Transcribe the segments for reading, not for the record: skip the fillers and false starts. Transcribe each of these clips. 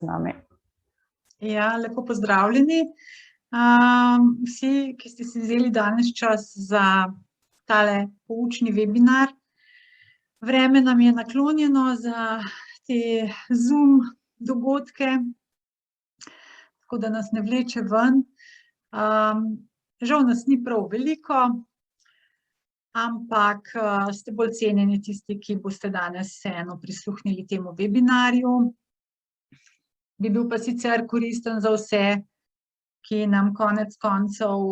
z nami. Ja, lepo pozdravljeni. Vsi, ki ste si vzeli danes čas za tale poučni webinar. Vreme nam je naklonjeno za te Zoom dogodke, tako da nas ne vleče ven. Žal nas ni prav veliko, ampak ste bolj cenjeni tisti, ki boste danes vseeno prisluhnili temu webinarju. Bi bil pa sicer koristen za vse, ki nam konec koncev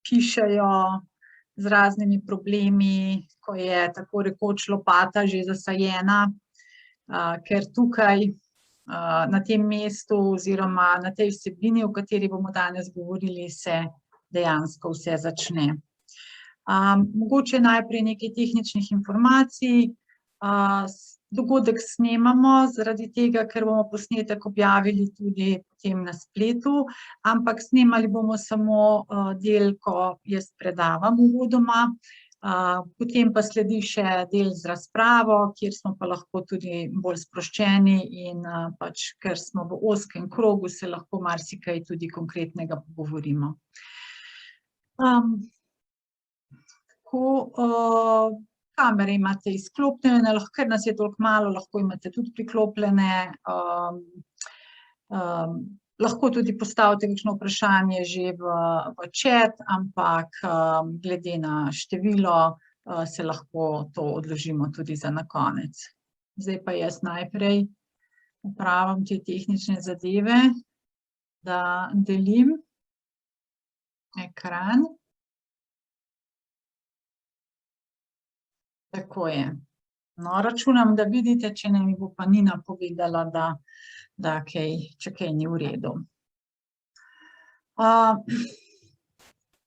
pišejo z raznimi problemi, ko je tako rekoč lopata že zasajena, ker tukaj na tem mestu oziroma na tej vsebini, o kateri bomo danes govorili, se dejansko vse začne. Mogoče najprej nekaj tehničnih informacij. Dogodek snemamo zaradi tega, ker bomo posnetek objavili tudi potem na spletu, ampak snemali bomo samo del, ko jaz predavam uvodoma, potem pa sledi še del z razpravo, kjer smo pa lahko tudi bolj sproščeni in pač, ker smo v ozkem krogu, se lahko marsikaj tudi konkretnega pogovorimo. Kamere imate izklopljene, ker nas je toliko malo, lahko imate tudi priklopljene. Lahko tudi postavite kakšno vprašanje že v chat, ampak glede na število se lahko to odložimo tudi za na konec. Zdaj pa jaz najprej opravim te tehnične zadeve, da delim ekran. Tako je. No, računam, da vidite, če ne mi bo pa Nina povedala, če kaj ni v redu.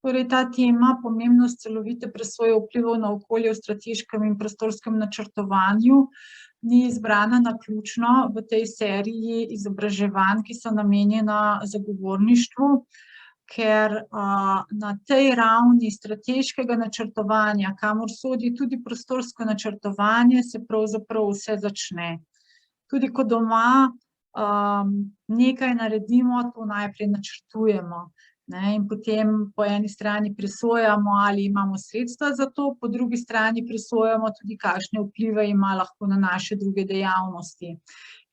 Torej, ta tema, pomembnost celovite presoje vplivov na okolje v strateškem in prostorskem načrtovanju, ni izbrana naključno v tej seriji izobraževanj, ki so namenjena zagovorništvu, ker na tej ravni strateškega načrtovanja, kamor sodi tudi prostorsko načrtovanje, se pravzaprav vse začne. Tudi ko doma nekaj naredimo, to najprej načrtujemo, in potem po eni strani presojamo, ali imamo sredstva za to, po drugi strani presojamo tudi, kakšne vplive ima lahko na naše druge dejavnosti.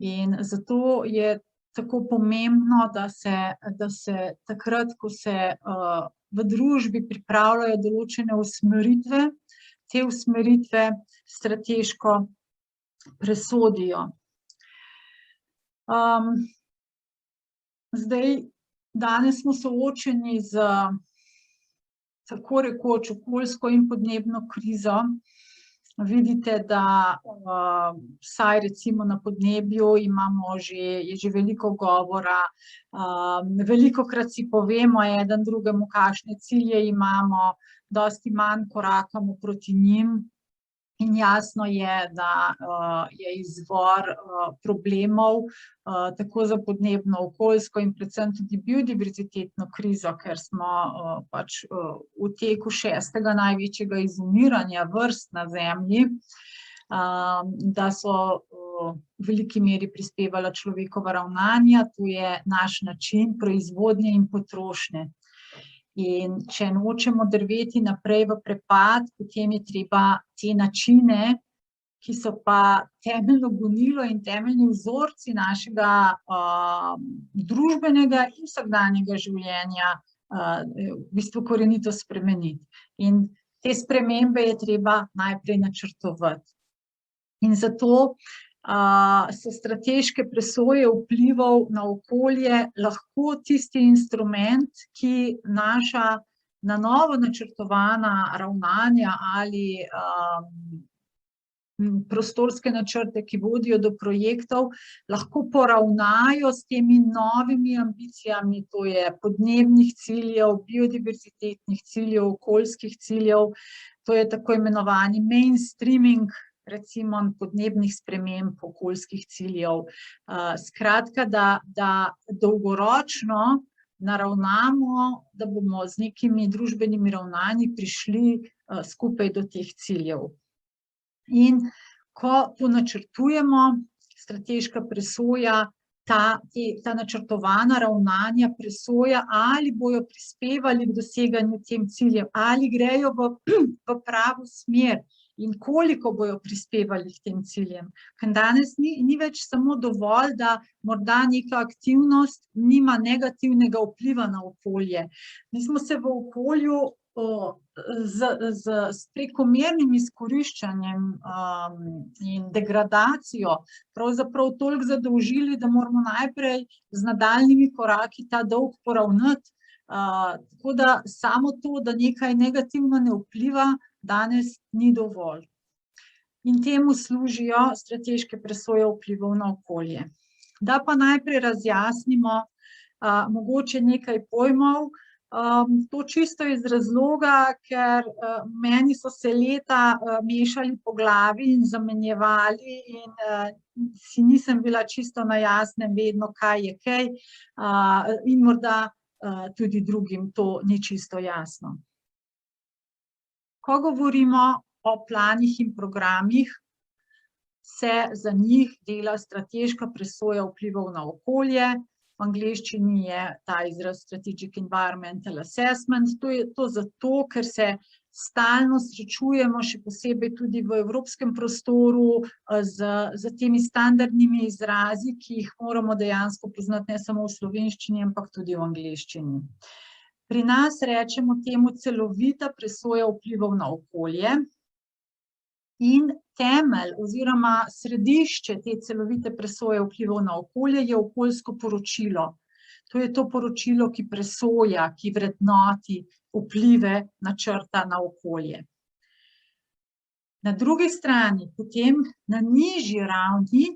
In zato je tako pomembno, da se takrat, ko se v družbi pripravljajo določene usmeritve, te usmeritve strateško presodijo. Zdaj, danes smo soočeni z tako rekoč okoljsko in podnebno krizo. Vidite, da vsaj recimo na podnebju je že veliko govora, velikokrat si povemo eden drugemu, kakšne cilje imamo, dosti manj korakamo proti njim in jasno je, da je izvor problemov tako za podnebno, okoljsko in predvsem tudi biodiverzitetno krizo, ker smo pač v teku 6. največjega izumiranja vrst na Zemlji, da so v veliki meri prispevala človekova ravnanja, to je naš način proizvodnje in potrošnje. In če nočemo drveti naprej v prepad, potem je treba te načine, ki so pa temeljno gonilo in temeljni vzorci našega družbenega in vsakdanjega življenja, v bistvu korenito spremeniti. In te spremembe je treba najprej načrtovati. In zato so strateške presoje vplivov na okolje lahko tisti instrument, ki naša na novo načrtovana ravnanja ali prostorske načrte, ki vodijo do projektov, lahko poravnajo s temi novimi ambicijami, to je podnebnih ciljev, biodiverzitetnih ciljev, okoljskih ciljev, to je tako imenovani mainstreaming, recimo podnebnih sprememb, okoljskih ciljev. Skratka, da dolgoročno naravnamo, da bomo z nekimi družbenimi ravnanji prišli skupaj do teh ciljev. In ko to načrtujemo, strateška presoja ta načrtovana ravnanja presoja, ali bojo prispevali k doseganju tem ciljem, ali grejo v pravo smer in koliko bojo prispevali k tem ciljem. Ker danes ni več samo dovolj, da morda neka aktivnost nima negativnega vpliva na okolje. Mi smo se v okolju s prekomernim izkoriščanjem in degradacijo pravzaprav toliko zadolžili, da moramo najprej z nadaljnjimi koraki ta dolg poravnati. Tako da samo to, da nekaj negativno ne vpliva, danes ni dovolj. In temu služijo strateške presoje vplivov na okolje. Da pa najprej razjasnimo mogoče nekaj pojmov, to čisto iz razloga, ker meni so se leta mešali po glavi in zamenjevali in si nisem bila čisto na jasnem vedno, kaj je kaj, in morda tudi drugim to ni čisto jasno. Ko govorimo o planih in programih, se za njih dela strateška presoja vplivov na okolje. V angleščini je ta izraz Strategic Environmental Assessment. To je to zato, ker se stalno srečujemo, še posebej tudi v evropskem prostoru, z temi standardnimi izrazi, ki jih moramo dejansko poznati ne samo v slovenščini, ampak tudi v angleščini. Pri nas rečemo temu celovita presoja vplivov na okolje in temelj oziroma središče te celovite presoje vplivov na okolje je okoljsko poročilo. To je to poročilo, ki presoja, ki vrednoti vplive načrta na okolje. Na drugi strani, potem na nižji ravni,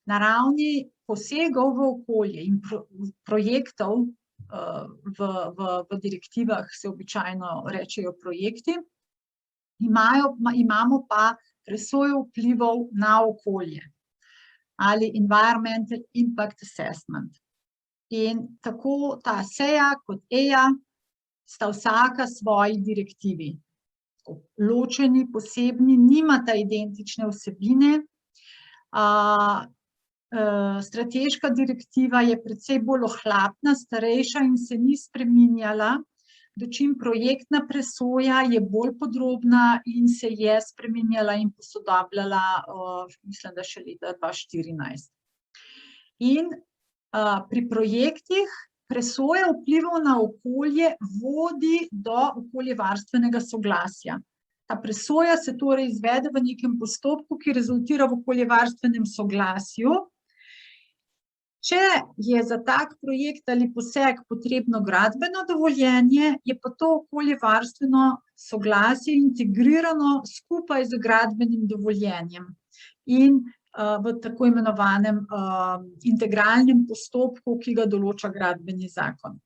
na ravni posegov v okolje in projektov, v direktivah se običajno rečejo projekti, imamo pa presojo vplivov na okolje ali Environmental Impact Assessment. In tako ta SEA kot EIA sta vsaka svoji direktivi. Ločeni, posebni, nimata identične vsebine. Strateška direktiva je precej bolj ohlapna, starejša in se ni spreminjala, dočim projektna presoja je bolj podrobna in se je spreminjala in posodabljala, mislim, da še leta 2014. In pri projektih presoja vplivov na okolje vodi do okoljevarstvenega soglasja. Ta presoja se torej izvede v nekem postopku, ki rezultira v okoljevarstvenem soglasju. Če je za tak projekt ali poseg potrebno gradbeno dovoljenje, je pa to okoljevarstveno soglasje integrirano skupaj z gradbenim dovoljenjem in v tako imenovanem integralnem postopku, ki ga določa gradbeni zakon.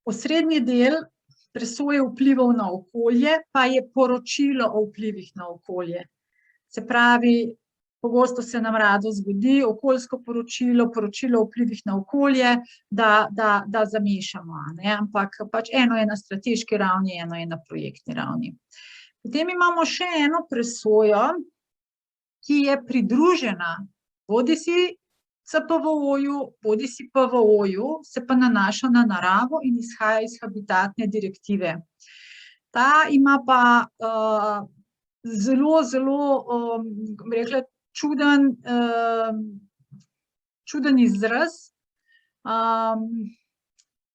Osrednji del presoje vplivov na okolje pa je poročilo o vplivih na okolje. Se pravi, pogosto se nam rado zgodi okoljsko poročilo, poročilo o vplivih na okolje, da zamešamo, ampak pač eno je na strateški ravni, eno je na projektni ravni. Potem imamo še eno presojo, ki je pridružena bodisi CPVO-ju, bodisi PVO-ju, se pa nanaša na naravo in izhaja iz habitatne direktive. Ta ima pa zelo, bi rekla, čuden izraz,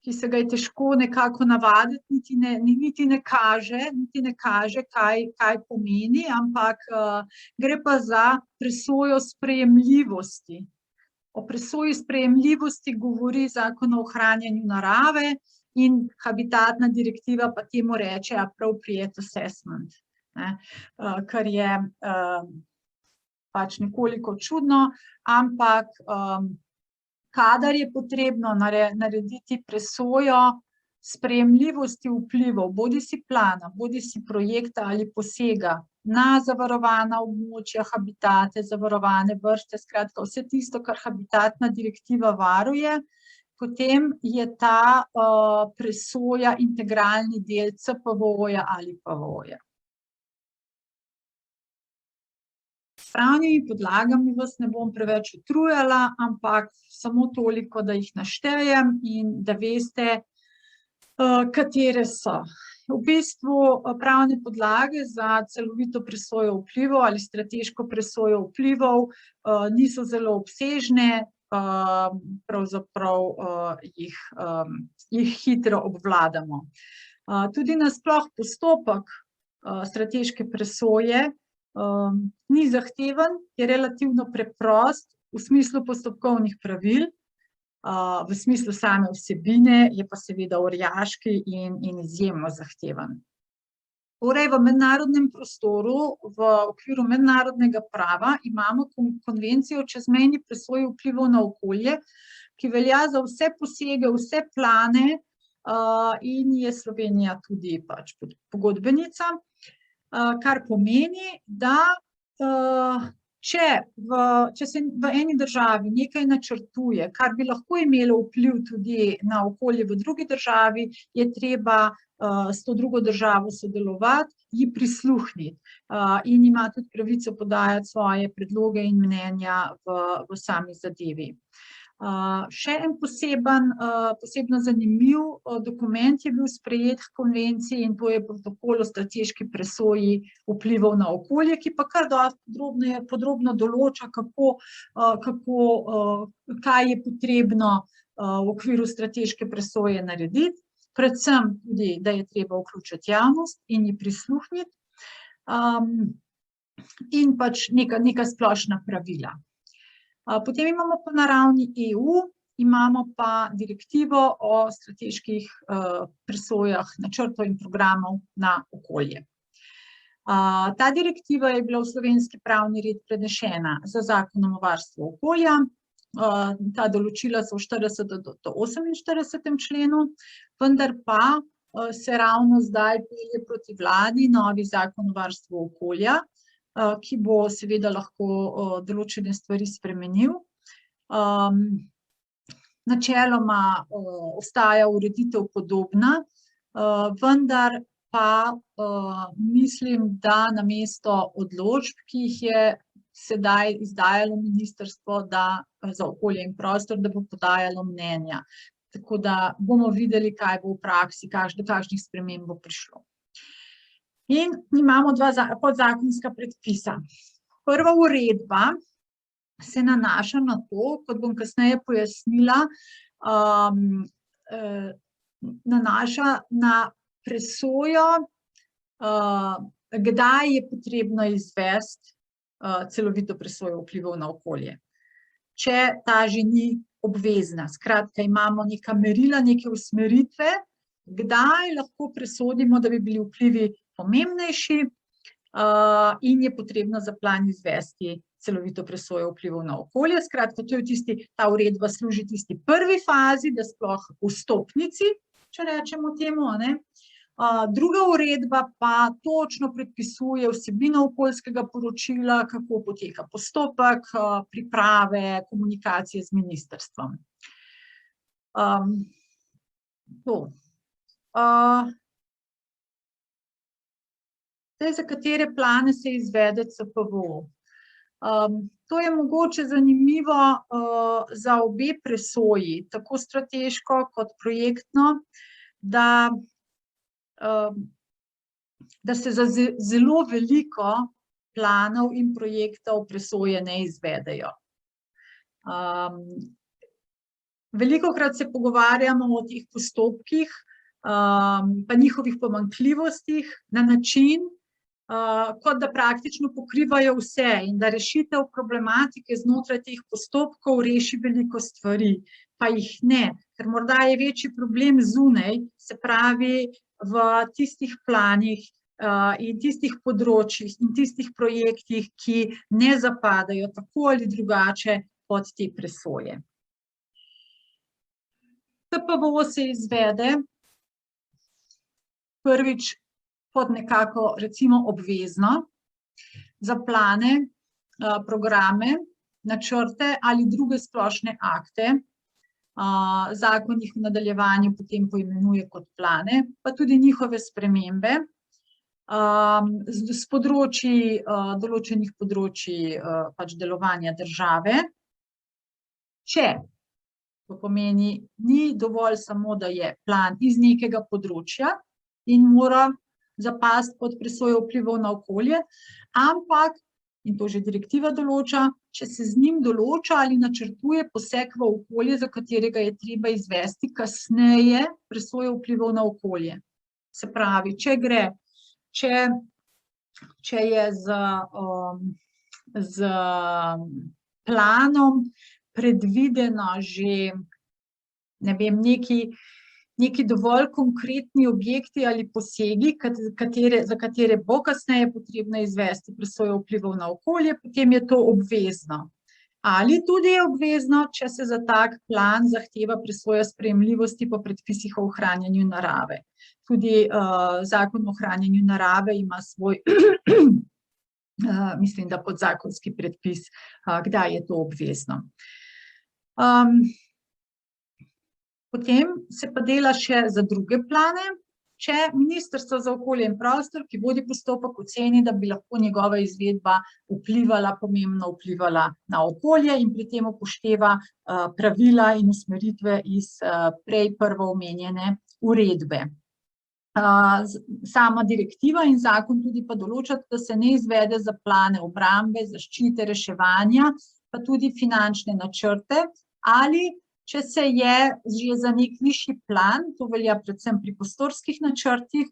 ki se ga je težko nekako navaditi, niti ne kaže, kaj pomeni, ampak gre pa za presojo sprejemljivosti. O presoji sprejemljivosti govori Zakon o ohranjanju narave in habitatna direktiva pa temu reče appropriate assessment, kar je pač nekoliko čudno, ampak kadar je potrebno narediti presojo sprejemljivosti vplivov, bodisi plana, bodisi projekta ali posega na zavarovana območja, habitate, zavarovane vrste, skratka vse tisto, kar habitatna direktiva varuje, potem je ta presoja integralni del CPVO-ja ali PVO-ja. pravnimi podlagami vas ne bom preveč utrujala, ampak samo toliko, da jih naštejem in da veste, katere so. V bistvu pravne podlage za celovito presojo vplivov ali strateško presojo vplivov niso zelo obsežne, pravzaprav jih hitro obvladamo. Tudi nasploh postopek strateške presoje ni zahteven, je relativno preprost v smislu postopkovnih pravil, v smislu same vsebine je pa seveda orjaški in izjemno zahteven. Torej, v mednarodnem prostoru, v okviru mednarodnega prava imamo konvencijo o čezmejni presoji vplivov na okolje, ki velja za vse posege, vse plane in je Slovenija tudi pač pogodbenica, kar pomeni, da če se v eni državi nekaj načrtuje, kar bi lahko imelo vpliv tudi na okolje v drugi državi, je treba s to drugo državo sodelovati, ji prisluhniti in ima tudi pravico podajati svoje predloge in mnenja v sami zadevi. Še en posebno zanimiv dokument je bil sprejet v konvenciji in to je protokol o strateški presoji vplivov na okolje, ki pa kar dosti podrobno določa, kaj je potrebno v okviru strateške presoje narediti, predvsem tudi, da je treba vključiti javnost in ji prisluhniti in pač neka splošna pravila. Potem imamo pa na ravni EU, imamo pa direktivo o strateških presojah načrtov in programov na okolje. Ta direktiva je bila v slovenski pravni red prenešena z Zakonom o varstvu okolja. Ta določila so v 40. do 48. členu, vendar pa se ravno zdaj pelje proti vladi novi Zakon o varstvu okolja, ki bo seveda lahko določene stvari spremenil. Načeloma ostaja ureditev podobna, vendar pa mislim, da namesto odločb, ki jih je sedaj izdajalo ministrstvo za okolje in prostor, da bo podajalo mnenja. Tako da bomo videli, kaj bo v praksi, do kakšnih sprememb bo prišlo. In imamo dva podzakonska predpisa. Prva uredba se nanaša na to, kot bom kasneje pojasnila, nanaša na presojo, kdaj je potrebno izvesti celovito presojo vplivov na okolje. Če ta že ni obvezna, skratka imamo neka merila, neke usmeritve, kdaj lahko presodimo, da bi bili vplivi pomembnejši in je potrebno za plan izvesti celovito presojo vplivov na okolje. Skratka, ta uredba služi tisti prvi fazi, da sploh vstopnici, če rečemo temu, druga uredba pa točno predpisuje vsebino okoljskega poročila, kako poteka postopek priprave, komunikacije z ministrstvom. Za katere plane se izvede CPVO? To je mogoče zanimivo za obe presoji, tako strateško kot projektno, da se za zelo veliko planov in projektov presoje ne izvedejo. Velikokrat se pogovarjamo o teh postopkih, pa njihovih pomanjkljivostih na način, kot da praktično pokrivajo vse in da rešitev problematike znotraj teh postopkov reši veliko stvari, pa jih ne, ker morda je večji problem zunaj, se pravi v tistih planih in tistih področjih in tistih projektih, ki ne zapadajo tako ali drugače pod te presoje. CPVO se izvede prvič pod nekako recimo obvezno za plane, programe, načrte ali druge splošne akte. Zakon jih v nadaljevanju potem poimenuje kot plane, pa tudi njihove spremembe. z področji, določenih področji pač delovanja države. Če, to pomeni, ni dovolj samo, da je plan iz nekega področja in mora zapasti pod presojo vplivov na okolje, ampak, in to že direktiva določa, če se z njim določa ali načrtuje poseg v okolje, za katerega je treba izvesti kasneje presojo vplivov na okolje. Se pravi, če je z planom predvideno že, ne vem, neki dovolj konkretni objekti ali posegi, za katere bo kasneje potrebno izvesti presojo vplivov na okolje, potem je to obvezno. Ali tudi je obvezno, če se za tak plan zahteva presoja sprejemljivosti po predpisih o ohranjanju narave. Tudi Zakon o ohranjanju narave ima svoj, mislim, da podzakonski predpis, kdaj je to obvezno. Potem se pa dela še za druge plane, če Ministrstvo za okolje in prostor, ki vodi postopek, oceni, da bi lahko njegova izvedba pomembno vplivala na okolje in pri tem upošteva pravila in usmeritve iz prej prvo omenjene uredbe. Sama direktiva in zakon tudi pa določata, da se ne izvede za plane obrambe, zaščite, reševanja, pa tudi finančne načrte, ali če se je že za nek višji plan, to velja predvsem pri prostorskih načrtih,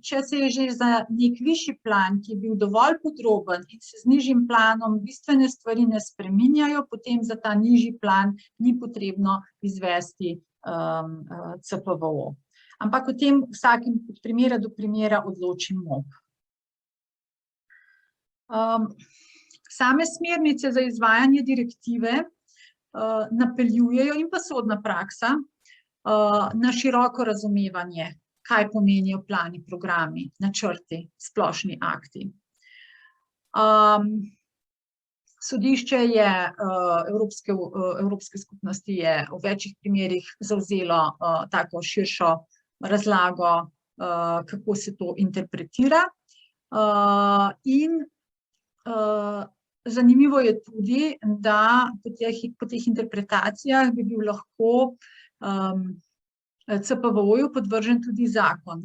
če se je že za nek višji plan, ki je bil dovolj podroben in se z nižjim planom bistvene stvari ne spreminjajo, potem za ta nižji plan ni potrebno izvesti CPVO. Ampak o tem vsakem od primera do primera odloči MOP. Same smernice za izvajanje direktive napeljujejo in pa sodna praksa na široko razumevanje, kaj pomenijo plani, programi, načrti, splošni akti. Sodišče je Evropske skupnosti je v večjih primerih zavzelo tako širšo razlago, kako se to interpretira. In zanimivo je tudi, da po teh interpretacijah bi bil lahko CPVO-ju podvržen tudi zakon,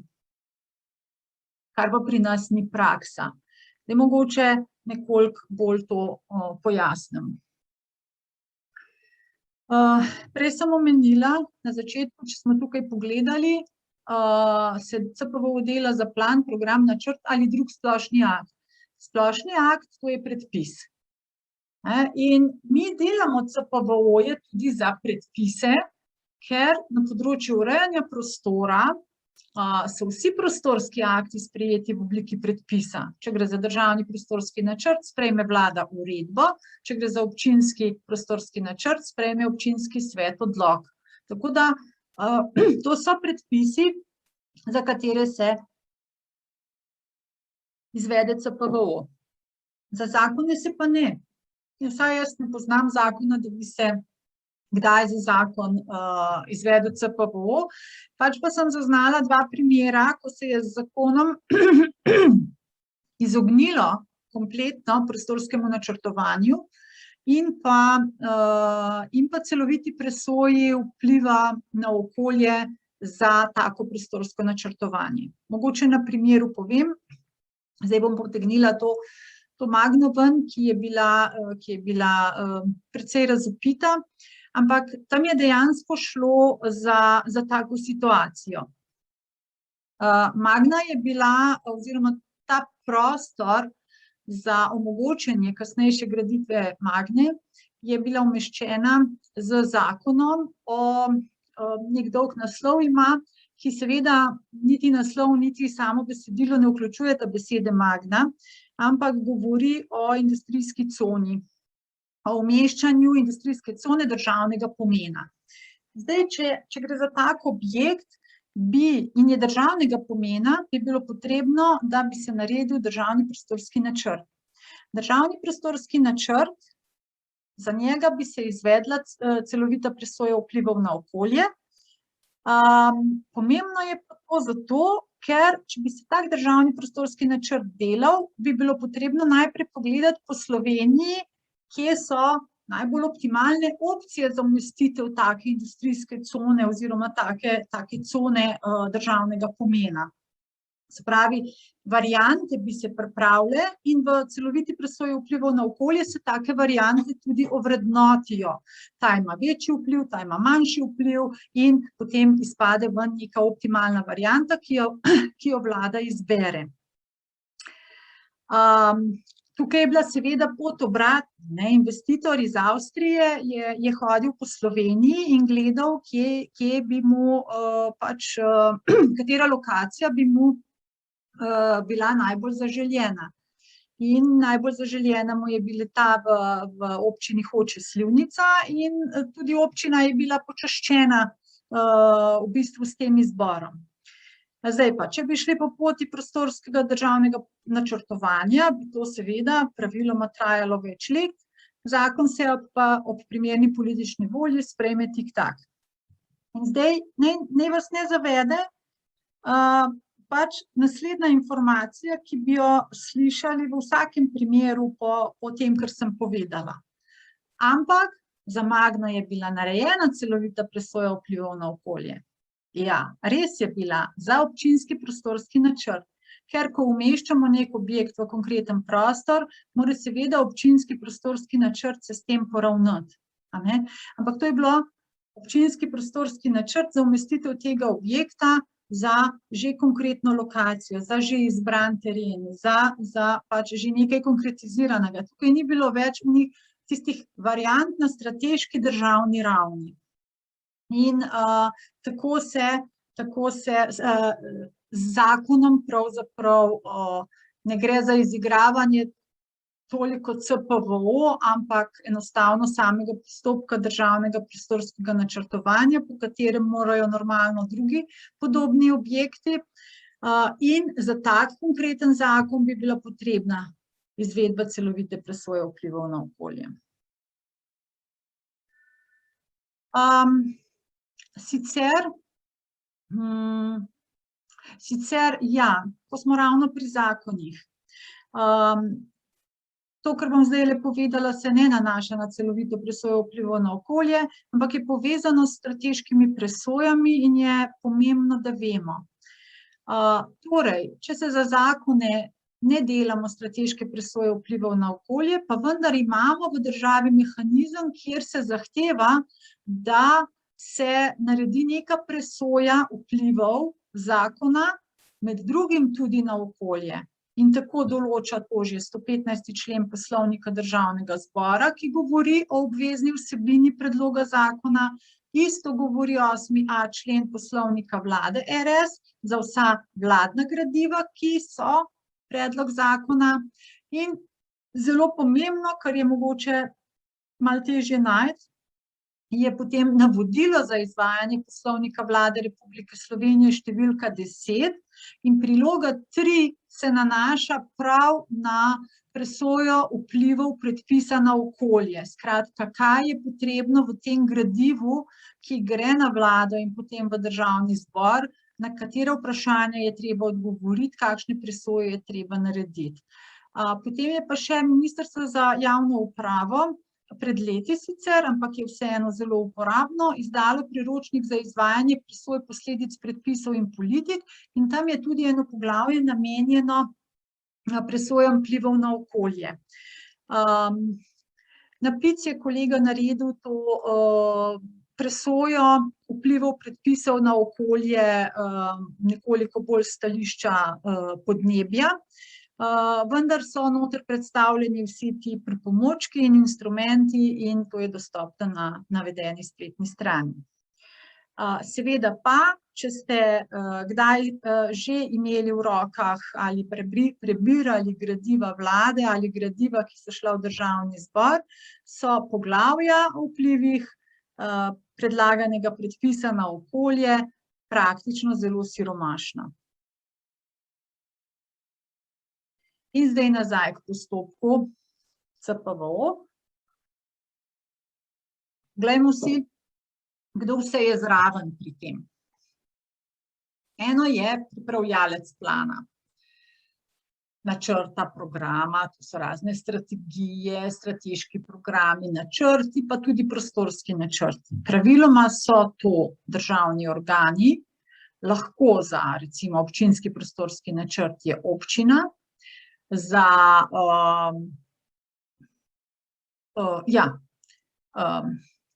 kar pa pri nas ni praksa. Da je mogoče nekoliko bolj to pojasnim. Prej sem omenila na začetku, če smo tukaj pogledali, se CPVO dela za plan, program, načrt ali drug splošni akt. Splošni akt, to je predpis. In mi delamo CPVO-je tudi za predpise, ker na področju urejanja prostora so vsi prostorski akti sprejeti v obliki predpisa. Če gre za državni prostorski načrt, sprejme vlada uredbo, če gre za občinski prostorski načrt, sprejme občinski svet odlok. Tako da to so predpisi, za katere se izvede CPVO. Za zakone se pa ne. Vsaj jaz ne poznam zakona, da bi se kdaj za zakon izvedel CPVO. Pač pa sem zaznala dva primera, ko se je z zakonom izognilo kompletno prostorskemu načrtovanju in pa celoviti presoji vpliva na okolje za tako prostorsko načrtovanje. Mogoče na primeru povem, zdaj bom potegnila to Magno ven, ki je bila precej razvpita, ampak tam je dejansko šlo za tako situacijo. Magna je bila, oziroma ta prostor za omogočanje kasnejše graditve Magne je bila umeščena z zakonom nek dolg naslov ima, ki seveda niti naslov, niti samo besedilo ne vključujeta besede Magna, ampak govori o industrijski coni, o umeščanju industrijske cone državnega pomena. Zdaj, če gre za tak objekt, in je državnega pomena, bi bilo potrebno, da bi se naredil državni prostorski načrt. Državni prostorski načrt, za njega bi se izvedla celovita presoja vplivov na okolje. Pomembno je pa to zato, ker če bi se tak državni prostorski načrt delal, bi bilo potrebno najprej pogledati po Sloveniji, kje so najbolj optimalne opcije za umestitev take industrijske cone oziroma take cone državnega pomena. Se pravi, variante bi se pripravile in v celoviti presoji vplivov na okolje se take variante tudi ovrednotijo. Ta ima večji vpliv, ta ima manjši vpliv in potem izpade ven neka optimalna varianta, ki jo vlada izbere. Tukaj je bila seveda pot obratna. Investitor iz Avstrije je hodil po Sloveniji in gledal, kje bi mu katera lokacija bi mu bila najbolj zaželjena. In najbolj zaželjena mu je bila ta v občini Hoče - Slivnica in tudi občina je bila počaščena v bistvu s tem izborom. Zdaj pa, če bi šli po poti prostorskega državnega načrtovanja, bi to seveda praviloma trajalo več let, zakon se pa ob primerni politični volji sprejme tik-tak. In zdaj naj vas ne zavede, naslednja informacija, ki bi jo slišali v vsakem primeru po tem, kar sem povedala. Ampak za Magno je bila narejena celovita presoja vplivov na okolje. Ja, res je bila za občinski prostorski načrt, ker ko umeščamo nek objekt v konkreten prostor, mora seveda občinski prostorski načrt se s tem poravnati. Ampak to je bilo občinski prostorski načrt za umestitev tega objekta za že konkretno lokacijo, za že izbran teren, za že nekaj konkretiziranega. Tukaj ni bilo več tistih variant na strateški državni ravni. In tako se z zakonom pravzaprav ne gre za izigravanje toliko CPVO, ampak enostavno samega postopka državnega prostorskega načrtovanja, po katerem morajo normalno drugi podobni objekti. In za tak konkreten zakon bi bila potrebna izvedba celovite presoje vplivov na okolje. Sicer, ja, ko smo ravno pri zakonih. To, kar bom zdaj povedala, se ne nanaša na celovito presojo vplivov na okolje, ampak je povezano s strateškimi presojami in je pomembno, da vemo. Torej, če se za zakone ne delamo strateške presoje vplivov na okolje, pa vendar imamo v državi mehanizem, kjer se zahteva, da se naredi neka presoja vplivov zakona, med drugim tudi na okolje. In tako določa to že 115. člen Poslovnika Državnega zbora, ki govori o obvezni vsebini predloga zakona. Isto govori 8.a člen Poslovnika Vlade RS za vsa vladna gradiva, ki so predlog zakona. In zelo pomembno, kar je mogoče malo težje najti, je potem navodilo za izvajanje Poslovnika Vlade Republike Slovenije številka 10 in priloga 3 se nanaša prav na presojo vplivov predpisa na okolje. Skratka, kaj je potrebno v tem gradivu, ki gre na vlado in potem v državni zbor, na katera vprašanja je treba odgovoriti, kakšne presoje je treba narediti. Potem je pa še Ministrstvo za javno upravo, pred leti sicer, ampak je vseeno zelo uporabno, izdalo priročnik za izvajanje presoje posledic predpisov in politik in tam je tudi eno poglavje namenjeno presojam vplivov na okolje. Na PIC je kolega naredil to presojo vplivov predpisov na okolje nekoliko bolj stališča podnebja. Vendar so noter predstavljeni vsi ti pripomočki in instrumenti in to je dostopno na navedeni spletni strani. Seveda pa, če ste kdaj že imeli v rokah ali prebirali gradiva vlade ali gradiva, ki so šla v državni zbor, so poglavja o vplivih predlaganega predpisa na okolje praktično zelo siromašna. In zdaj nazaj k postopku CPVO. Glejmo si, kdo vse je zraven pri tem. Eno je pripravljalec plana, načrta, programa, to so razne strategije, strateški programi, načrti, pa tudi prostorski načrti. Praviloma so to državni organi, lahko za recimo občinski prostorski načrt je občina,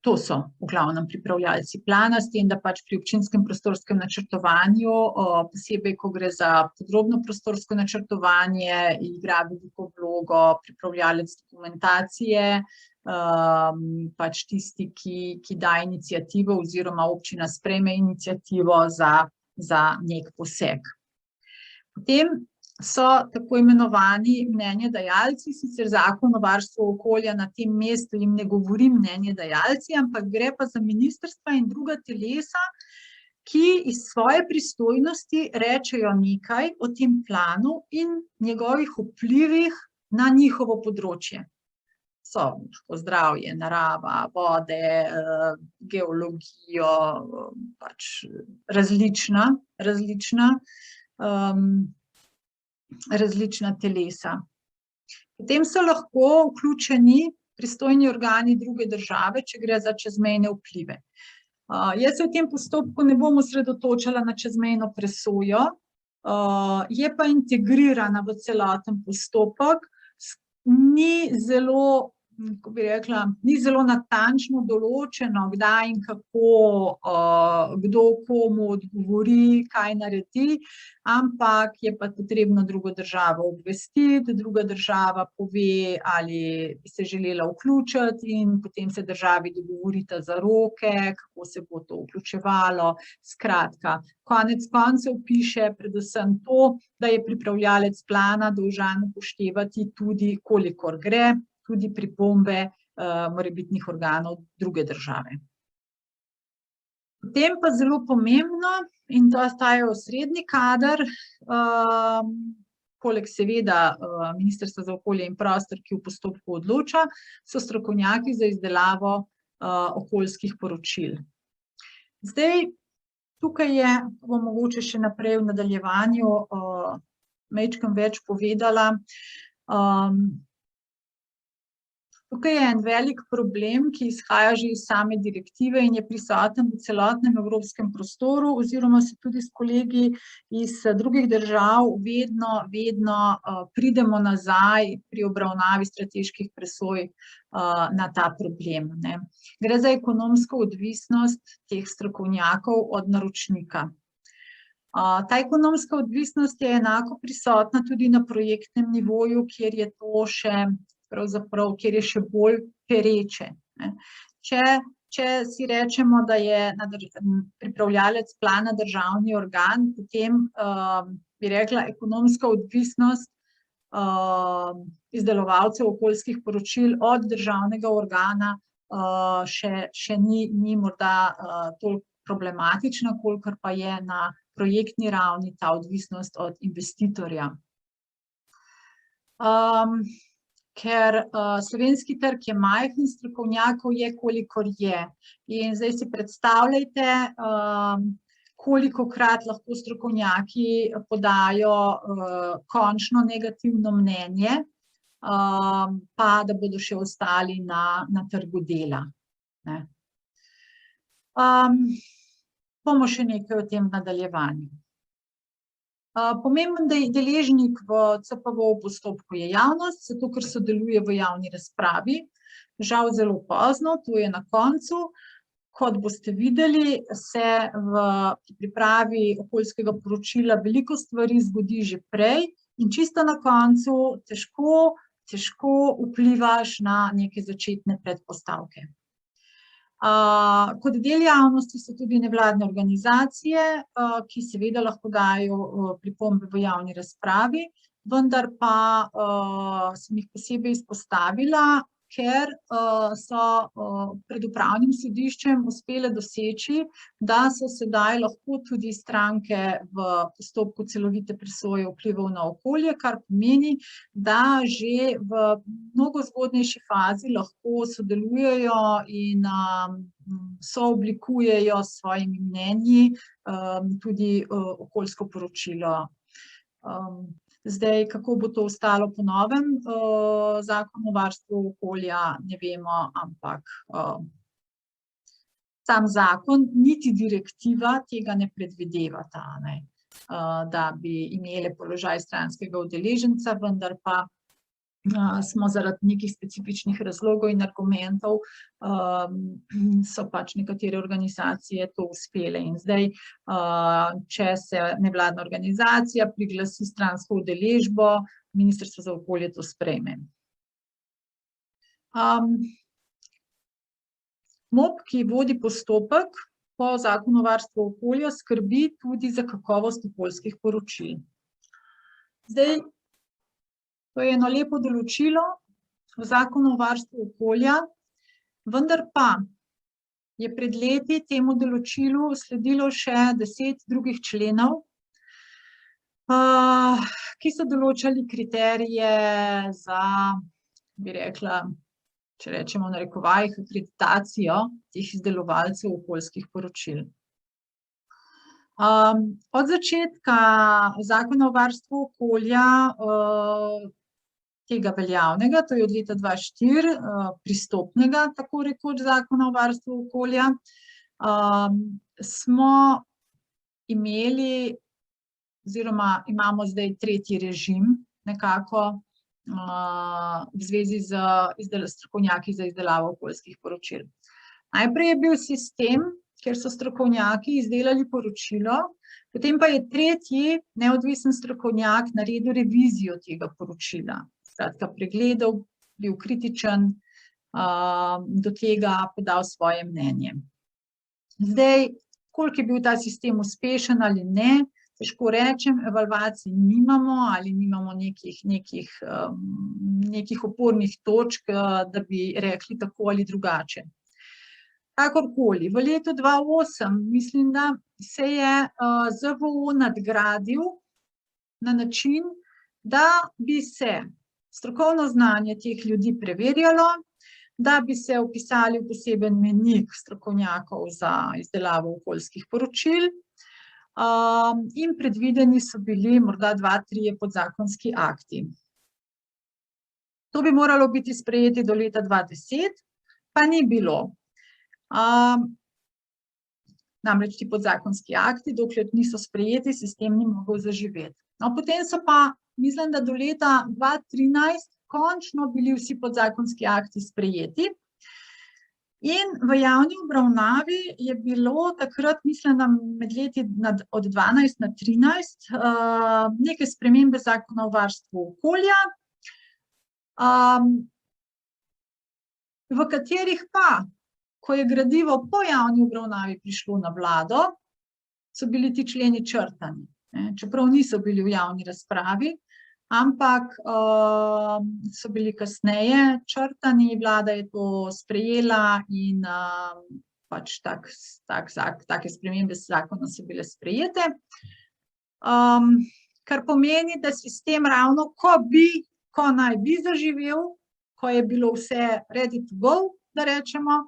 to so v glavnem pripravljalci plana, s tem, da pač pri občinskem prostorskem načrtovanju, posebej, ko gre za podrobno prostorsko načrtovanje, igra veliko vlogo pripravljalec dokumentacije, pač tisti, ki da iniciativo oziroma občina sprejme iniciativo za nek poseg. Potem so tako imenovani mnenjedajalci, sicer Zakon o varstvu okolja na tem mestu jim ne govori mnenjedajalci, ampak gre pa za ministrstva in druga telesa, ki iz svoje pristojnosti rečejo nekaj o tem planu in njegovih vplivih na njihovo področje. So zdravje, narava, vode, geologijo, pač različna telesa. Potem so lahko vključeni pristojni organi druge države, če gre za čezmejne vplive. Jaz se v tem postopku ne bom osredotočala na čezmejno presojo, je pa integrirana v celoten postopek, ni zelo, kako bi rekla, ni zelo natančno določeno, kdaj in kako, kdo komu odgovori, kaj naredi, ampak je pa potrebno drugo državo obvestiti, druga država pove, ali bi se želela vključiti in potem se državi dogovorita za roke, kako se bo to vključevalo. Skratka, konec koncev piše predvsem to, da je pripravljalec plana dolžan upoštevati tudi, kolikor gre, tudi pripombe morebitnih organov druge države. Potem pa zelo pomembno, in to je osrednji kader, poleg seveda Ministrstva za okolje in prostor, ki v postopku odloča, so strokovnjaki za izdelavo okoljskih poročil. Zdaj, tukaj je, bom mogoče še naprej v nadaljevanju majčkeno več povedala, tukaj je en velik problem, ki izhaja že iz same direktive in je prisoten v celotnem evropskem prostoru, oziroma se tudi s kolegi iz drugih držav vedno pridemo nazaj pri obravnavi strateških presoj na ta problem. Gre za ekonomsko odvisnost teh strokovnjakov od naročnika. Ta ekonomska odvisnost je enako prisotna tudi na projektnem nivoju, kjer je to še pravzaprav, kjer je še bolj pereče. Če si rečemo, da je pripravljalec plana državni organ, potem bi rekla, ekonomska odvisnost izdelovalcev okoljskih poročil od državnega organa še ni morda toliko problematična, kolikor pa je na projektni ravni ta odvisnost od investitorja. Ker slovenski trg je majhen, strokovnjakov je, kolikor je. In zdaj si predstavljajte, kolikokrat lahko strokovnjaki podajo končno negativno mnenje, pa da bodo še ostali na trgu dela. Bomo še nekaj o tem v nadaljevanju. Pomemben deležnik v CPV postopku je javnost, zato ker sodeluje v javni razpravi. Žal zelo pozno, to je na koncu. Kot boste videli, se v pripravi okoljskega poročila veliko stvari zgodi že prej in čisto na koncu težko vplivaš na neke začetne predpostavke. Kot del javnosti so tudi nevladne organizacije, ki seveda lahko dajo pripombe v javni razpravi, vendar pa sem jih posebej izpostavila, ker so pred upravnim sodiščem uspele doseči, da so sedaj lahko tudi stranke v postopku celovite presoje vplivov na okolje, kar pomeni, da že v mnogo zgodnejši fazi lahko sodelujejo in sooblikujejo s svojimi mnenji tudi okoljsko poročilo. Zdaj, kako bo to ostalo po novem zakonu o varstvu okolja, ne vemo, ampak sam zakon, niti direktiva tega ne predvidevata, da bi imele položaj stranskega udeleženca, vendar pa smo zaradi nekih specifičnih razlogov in argumentov so pač nekatere organizacije to uspele. In zdaj, če se nevladna organizacija priglasi stransko udeležbo, Ministrstvo za okolje to sprejme. MOP, ki vodi postopek po zakonu o varstvu okolja, skrbi tudi za kakovost okoljskih poročil. Zdaj, to je eno lepo določilo v zakonu o varstvu okolja, vendar pa je pred leti temu določilu sledilo še 10 drugih členov, ki so določali kriterije za, bi rekla, če rečemo v narekovajih, akreditacijo teh izdelovalcev okoljskih poročil. Od začetka zakona o varstvu okolja, tega veljavnega, to je od leta 2004, pristopnega, tako rekoč, zakona o varstvu okolja, smo imeli, oziroma imamo zdaj tretji režim, nekako, v zvezi z strokovnjaki za izdelavo okoljskih poročil. Najprej je bil sistem, kjer so strokovnjaki izdelali poročilo, potem pa je tretji neodvisen strokovnjak naredil revizijo tega poročila. Skratka, pregledal, bil kritičen, do tega podal svoje mnenje. Zdaj, koliko je bil ta sistem uspešen ali ne, težko rečem, evalvacij nimamo ali nimamo nekih opornih točk, da bi rekli tako ali drugače. Kakorkoli, v letu 2008 mislim, da se je ZVO nadgradil na način, da bi se strokovno znanje teh ljudi preverjalo, da bi se vpisali v poseben mejnik strokovnjakov za izdelavo okoljskih poročil in predvideni so bili morda 2-3 podzakonski akti. To bi moralo biti sprejeti do leta 2010, pa ni bilo. Namreč ti podzakonski akti, dokler niso sprejeti, sistem ni mogel zaživeti. No, potem so pa, mislim, da do leta 2013 končno bili vsi podzakonski akti sprejeti in v javni obravnavi je bilo takrat, mislim, da med leti od 12 na 13 neke spremembe zakona o varstvu okolja, v katerih pa, ko je gradivo po javni obravnavi prišlo na vlado, so bili ti členi črtani, čeprav niso bili v javni razpravi, ampak so bili kasneje črtani, vlada je to sprejela in pač take spremembe zakona so bile sprejete. Kar pomeni, da sistem ravno, ko naj bi zaživel, ko je bilo vse ready to go, da rečemo,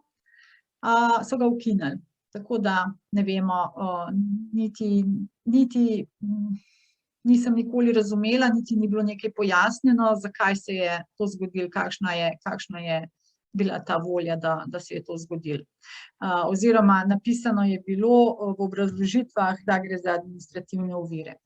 so ga ukinili. Tako da ne vemo, niti nisem nikoli razumela, niti ni bilo nekaj pojasnjeno, zakaj se je to zgodilo, kakšna je bila ta volja, da se je to zgodilo. Oziroma napisano je bilo v obrazložitvah, da gre za administrativne ovire.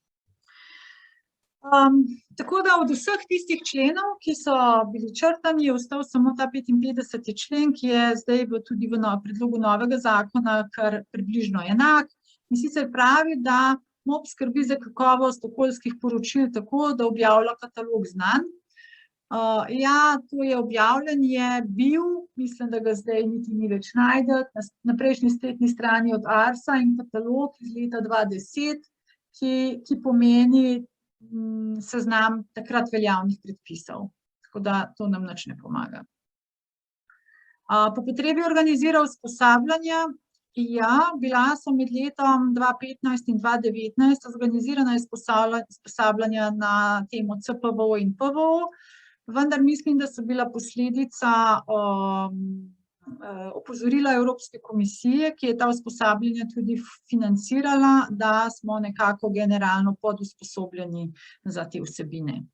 Tako da od vseh tistih členov, ki so bili črtani, je ostal samo ta 55. člen, ki je zdaj tudi v predlogu novega zakona kar približno enak. In sicer pravi, da MOP skrbi za kakovost okoljskih poročil tako, da objavlja katalog znanj. To je objavljanje bil, mislim, da ga zdaj niti ni več najdeti, na prejšnji spletni strani od ARSA in katalog iz leta 2010, ki pomeni seznam takrat veljavnih predpisov. Tako da to nam nič ne pomaga. Po potrebi organizira usposabljanja. Ja, bila so med letom 2015 in 2019 organizirana usposabljanja na temo CPVO in PVO, vendar mislim, da so bila posledica opozorila Evropske komisije, ki je ta usposabljanja tudi financirala, da smo nekako generalno podusposobljeni za te vsebine.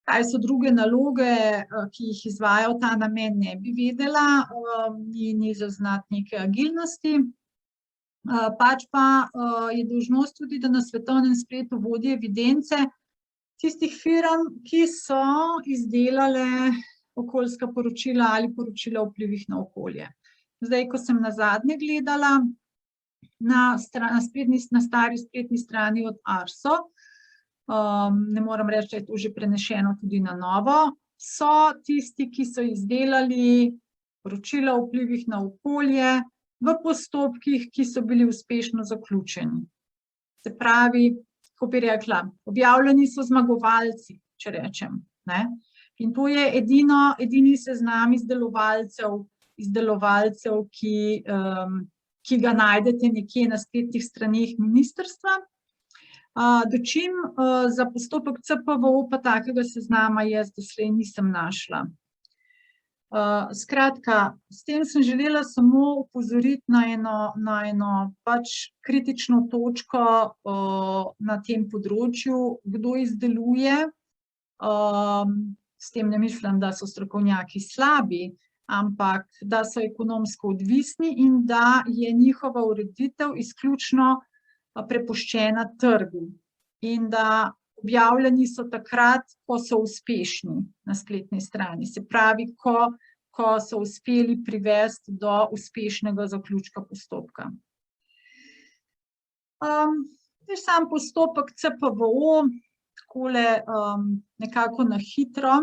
Kaj so druge naloge, ki jih izvaja v ta namen, ne bi vedela, ni zaznati neke agilnosti. Pač pa je dolžnost tudi, da na svetovnem spletu vodi evidence tistih firm, ki so izdelale okoljska poročila ali poročila o vplivih na okolje. Zdaj, ko sem nazadnje gledala na stari spletni strani od Arso, ne moram reči, da je to že prenešeno tudi na novo, so tisti, ki so izdelali poročila o vplivih na okolje v postopkih, ki so bili uspešno zaključeni. Se pravi, kako bi rekla, objavljeni so zmagovalci, če rečem, ne? In to je edini seznam izdelovalcev, ki ga najdete nekje na spletnih straneh ministrstva. Dočim za postopek CPVO pa takega seznama jaz doslej nisem našla. Skratka, s tem sem želela samo opozoriti na eno pač kritično točko na tem področju, kdo izdeluje. S tem ne mislim, da so strokovnjaki slabi, ampak da so ekonomsko odvisni in da je njihova ureditev izključno prepuščena trgu in da objavljeni so takrat, ko so uspešni na spletni strani. Se pravi, ko so uspeli privesti do uspešnega zaključka postopka. Sam postopek CPVO, takole nekako na hitro.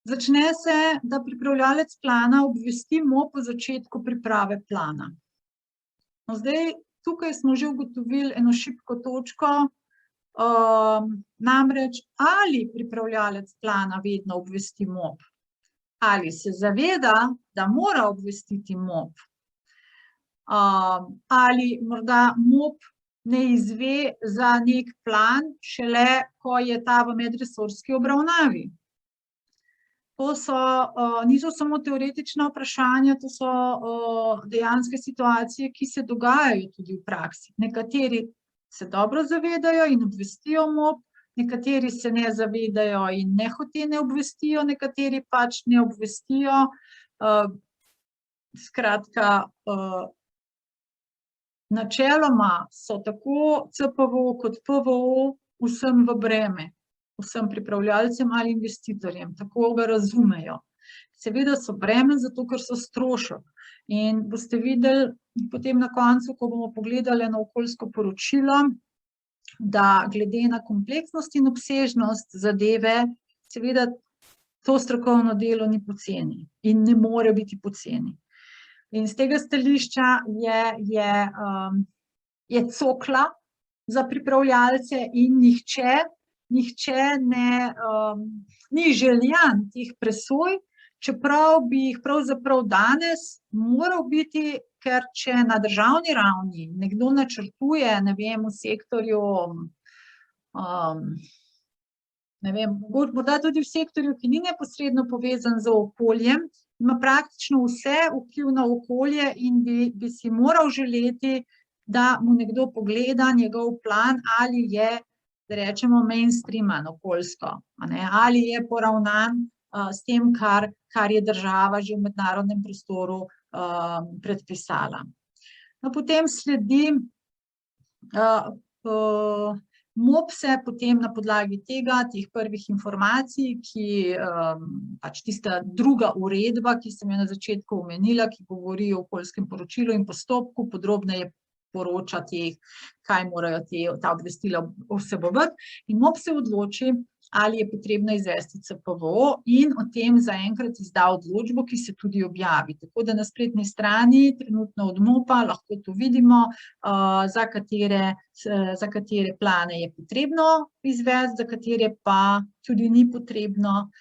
Začne se, da pripravljalec plana obvesti MOP po začetku priprave plana. Zdaj, tukaj smo že ugotovili eno šibko točko, namreč ali pripravljalec plana vedno obvesti MOP, ali se zaveda, da mora obvestiti MOP, ali morda MOP ne izve za nek plan, šele ko je ta v medresorski obravnavi. To niso samo teoretična vprašanja, to so dejanske situacije, ki se dogajajo tudi v praksi. Nekateri se dobro zavedajo in obvestijo MOP, nekateri se ne zavedajo in nehote ne obvestijo, nekateri pač ne obvestijo. Skratka, načeloma so tako CPVO kot PVO vsem v breme. Vsem pripravljalcem ali investitorjem, tako ga razumejo. Seveda so breme, zato ker so strošek. In boste videli potem na koncu, ko bomo pogledali na okoljsko poročilo, da glede na kompleksnost in obsežnost zadeve, seveda to strokovno delo ni poceni in ne more biti poceni. In z tega stališča je cokla za pripravljalce in nihče ni željan teh presoj, čeprav bi jih pravzaprav danes moral biti, ker če na državni ravni nekdo načrtuje, ne vem, v sektorju, ne vem, morda tudi v sektorju, ki ni neposredno povezan z okoljem, ima praktično vse vpliv na okolje in bi si moral želeti, da mu nekdo pogleda njegov plan, ali je, da rečemo, mainstreaman okoljsko, ali je poravnan s tem, kar je država že v mednarodnem prostoru predpisala. No, potem sledi, MOP se potem na podlagi teh prvih informacij, ki pač tista druga uredba, ki sem jo na začetku omenila, ki govori o okoljskem poročilu in postopku, podrobneje poročati, kaj morajo ta obvestila vsebovati. In MOP se odloči, ali je potrebno izvesti CPVO in o tem zaenkrat izda odločbo, ki se tudi objavi. Tako da na spletni strani trenutno od MOP-a lahko to vidimo, za katere plane je potrebno izvesti, za katere pa tudi ni potrebno.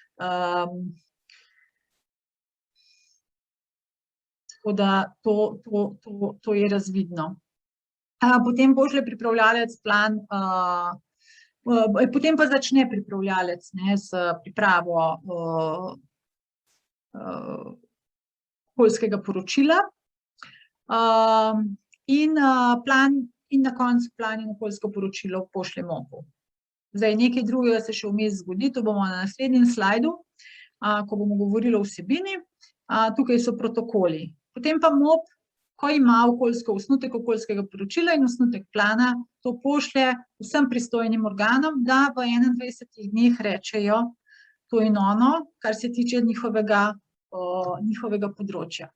tako da to je razvidno. Potem pošlje pripravljalec plan, potem pa začne pripravljalec s pripravo okoljskega poročila in na koncu plan in okoljsko poročilo pošlje MOP-u. Zdaj, nekaj drugega se še vmes zgodi, to bomo na naslednjem slajdu, ko bomo govorili o vsebini. Tukaj so protokoli. Potem pa MOP, ko ima osnutek okoljskega poročila in osnutek plana, to pošlje vsem pristojnim organom, da v 21 dneh rečejo to in ono, kar se tiče njihovega področja.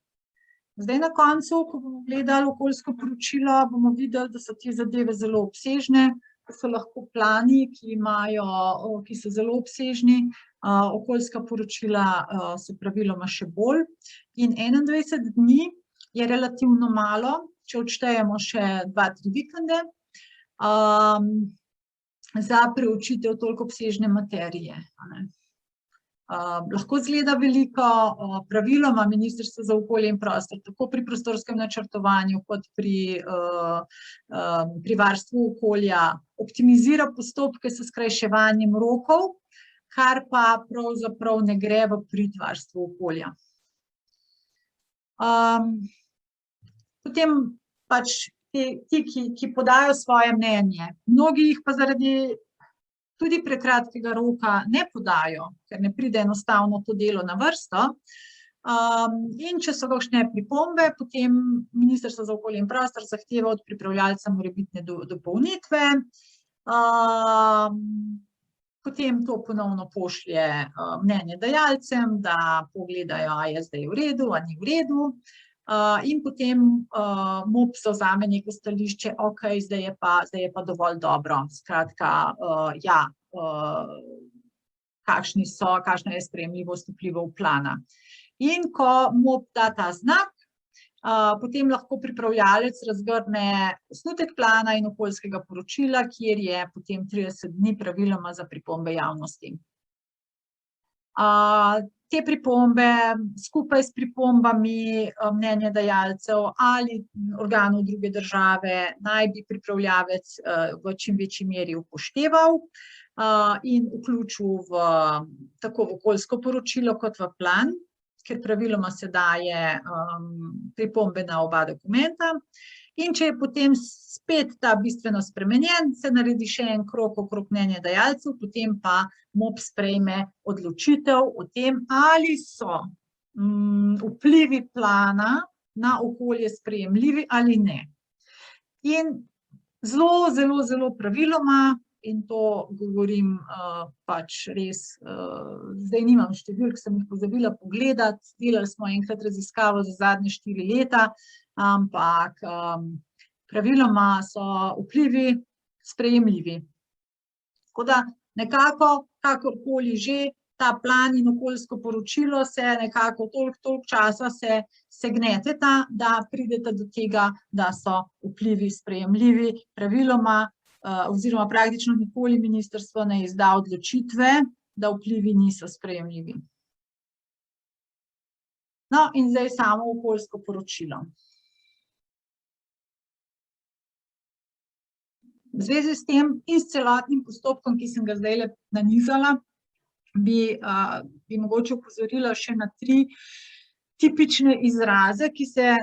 Zdaj na koncu, ko bomo gledali okoljsko poročilo, bomo videli, da so te zadeve zelo obsežne, da so lahko plani, ki so zelo obsežni, okoljska poročila so praviloma še bolj. In 21 dni je relativno malo, če odštejemo še 2-3 vikende, za preučitev toliko obsežne materije. Lahko izgleda veliko, praviloma Ministrstvo za okolje in prostor, tako pri prostorskem načrtovanju kot pri varstvu okolja, optimizira postopke s skrajševanjem rokov, kar pa pravzaprav ne gre v prid varstvu okolja. Potem pač ti, ki podajo svoje mnenje, mnogi jih pa zaradi tudi prekratkega roka ne podajo, ker ne pride enostavno to delo na vrsto. In če so kakšne pripombe, potem Ministrstvo za okolje in prostor zahteva od pripravljalca morebitne dopolnitve, potem to ponovno pošlje mnenjedajalcem, da pogledajo, a je zdaj v redu, a ni v redu. In potem MOP zavzame neko stališče, ok, zdaj je pa dovolj dobro. Skratka, kakšna je sprejemljivost vplivov plana. In ko MOP da ta znak, potem lahko pripravljalec razgrne osnutek plana in okoljskega poročila, kjer je potem 30 dni praviloma za pripombe javnosti. Te pripombe skupaj s pripombami mnenjedajalcev ali organov druge države naj bi pripravljalec v čim večji meri upošteval in vključil tako v okoljsko poročilo kot v plan, ker praviloma se daje pripombe na oba dokumenta. In če je potem spet ta bistveno spremenjen, se naredi še en krog okrog mnenjedajalcev, potem pa MOP sprejme odločitev o tem, ali so vplivi plana na okolje sprejemljivi ali ne. In zelo, zelo, zelo praviloma, in to govorim pač res, zdaj nimam številk, sem jih pozabila pogledati, delali smo enkrat raziskavo za zadnje 4 leta, ampak praviloma so vplivi sprejemljivi. Tako da nekako, kakorkoli že, ta plan in okoljsko poročilo se nekako toliko časa se gneteta, da pridete do tega, da so vplivi sprejemljivi. Praviloma oziroma praktično nikoli ministrstvo ne izda odločitve, da vplivi niso sprejemljivi. No, in zdaj samo okoljsko poročilo. V zvezi s tem in s celotnim postopkom, ki sem ga zdaj nanizala, bi mogoče opozorila še na 3 tipične izraze, ki se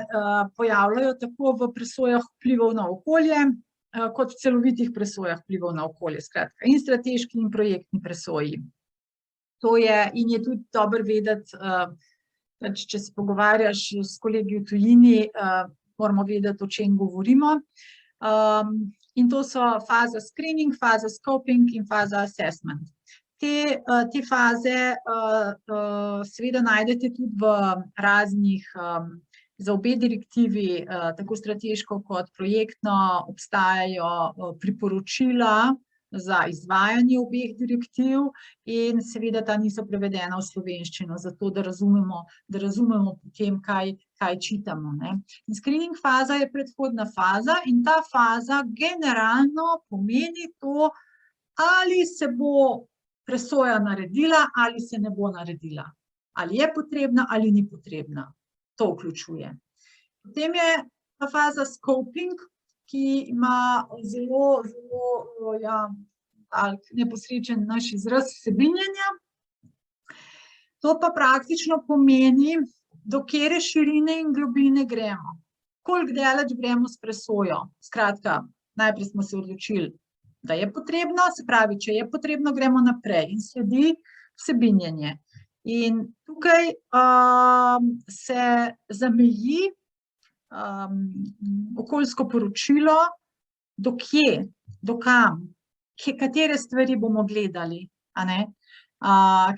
pojavljajo tako v presojah vplivov na okolje, kot v celovitih presojah vplivov na okolje, skratka, in strateški in projektni presoji. To je, in je tudi dobro vedeti, če se pogovarjaš s kolegi v tujini, moramo vedeti, o čem govorimo. In to so faza screening, faza scoping in faza assessment. Te faze seveda najdete tudi v raznih, za obe direktivi, tako strateško kot projektno, obstajajo priporočila za izvajanje obeh direktiv in seveda ta niso prevedena v slovenščino, zato da razumemo potem, kaj čitamo. In screening faza je predhodna faza in ta faza generalno pomeni to, ali se bo presoja naredila ali se ne bo naredila. Ali je potrebna ali ni potrebna. To vključuje. Potem je ta faza scoping, ki ima zelo neposrečen naš izraz vsebinjenja. To pa praktično pomeni, do katere širine in globine gremo. Koliko daleč gremo s presojo. Skratka, najprej smo se odločili, da je potrebno, se pravi, če je potrebno, gremo naprej in sledi vsebinjenje. In tukaj se zameji okoljsko poročilo, do kje, do kam, katere stvari bomo gledali, a ne?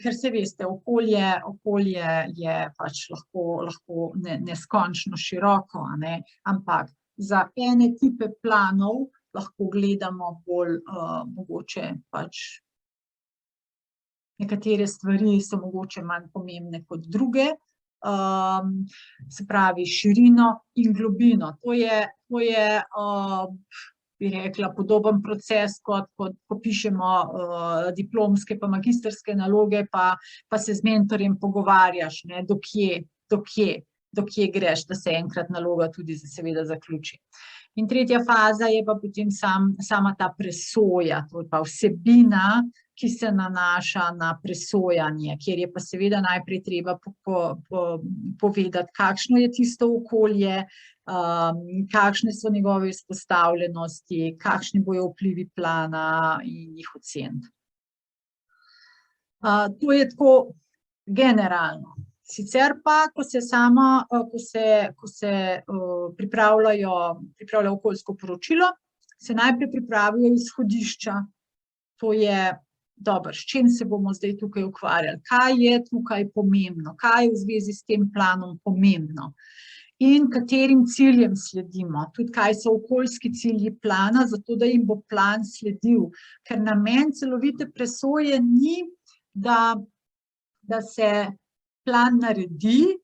Ker se veste, okolje je pač lahko neskončno široko, a ne? Ampak za ene tipe planov lahko gledamo bolj mogoče pač nekatere stvari so mogoče manj pomembne kot druge, se pravi širino in globino. To je bi rekla, podoben proces, kot ko pišemo diplomske pa magistrske naloge, pa se z mentorjem pogovarjaš, ne, do kje greš, da se enkrat naloga tudi seveda zaključi. In tretja faza je pa potem sama ta presoja, to je pa vsebina, ki se nanaša na presojanje, kjer je pa seveda najprej treba povedati, kakšno je tisto okolje, kakšne so njegove izpostavljenosti, kakšni bojo vplivi plana in jih oceniti. To je tako generalno. Sicer pa, ko se pripravlja okoljsko poročilo, se najprej pripravijo izhodišča. To je dobro, s čim se bomo zdaj tukaj ukvarjali, kaj je tukaj pomembno, kaj je v zvezi s tem planom pomembno in katerim ciljem sledimo, tudi kaj so okoljski cilji plana, zato da jim bo plan sledil. Ker namen celovite presoje ni, da se plan naredi,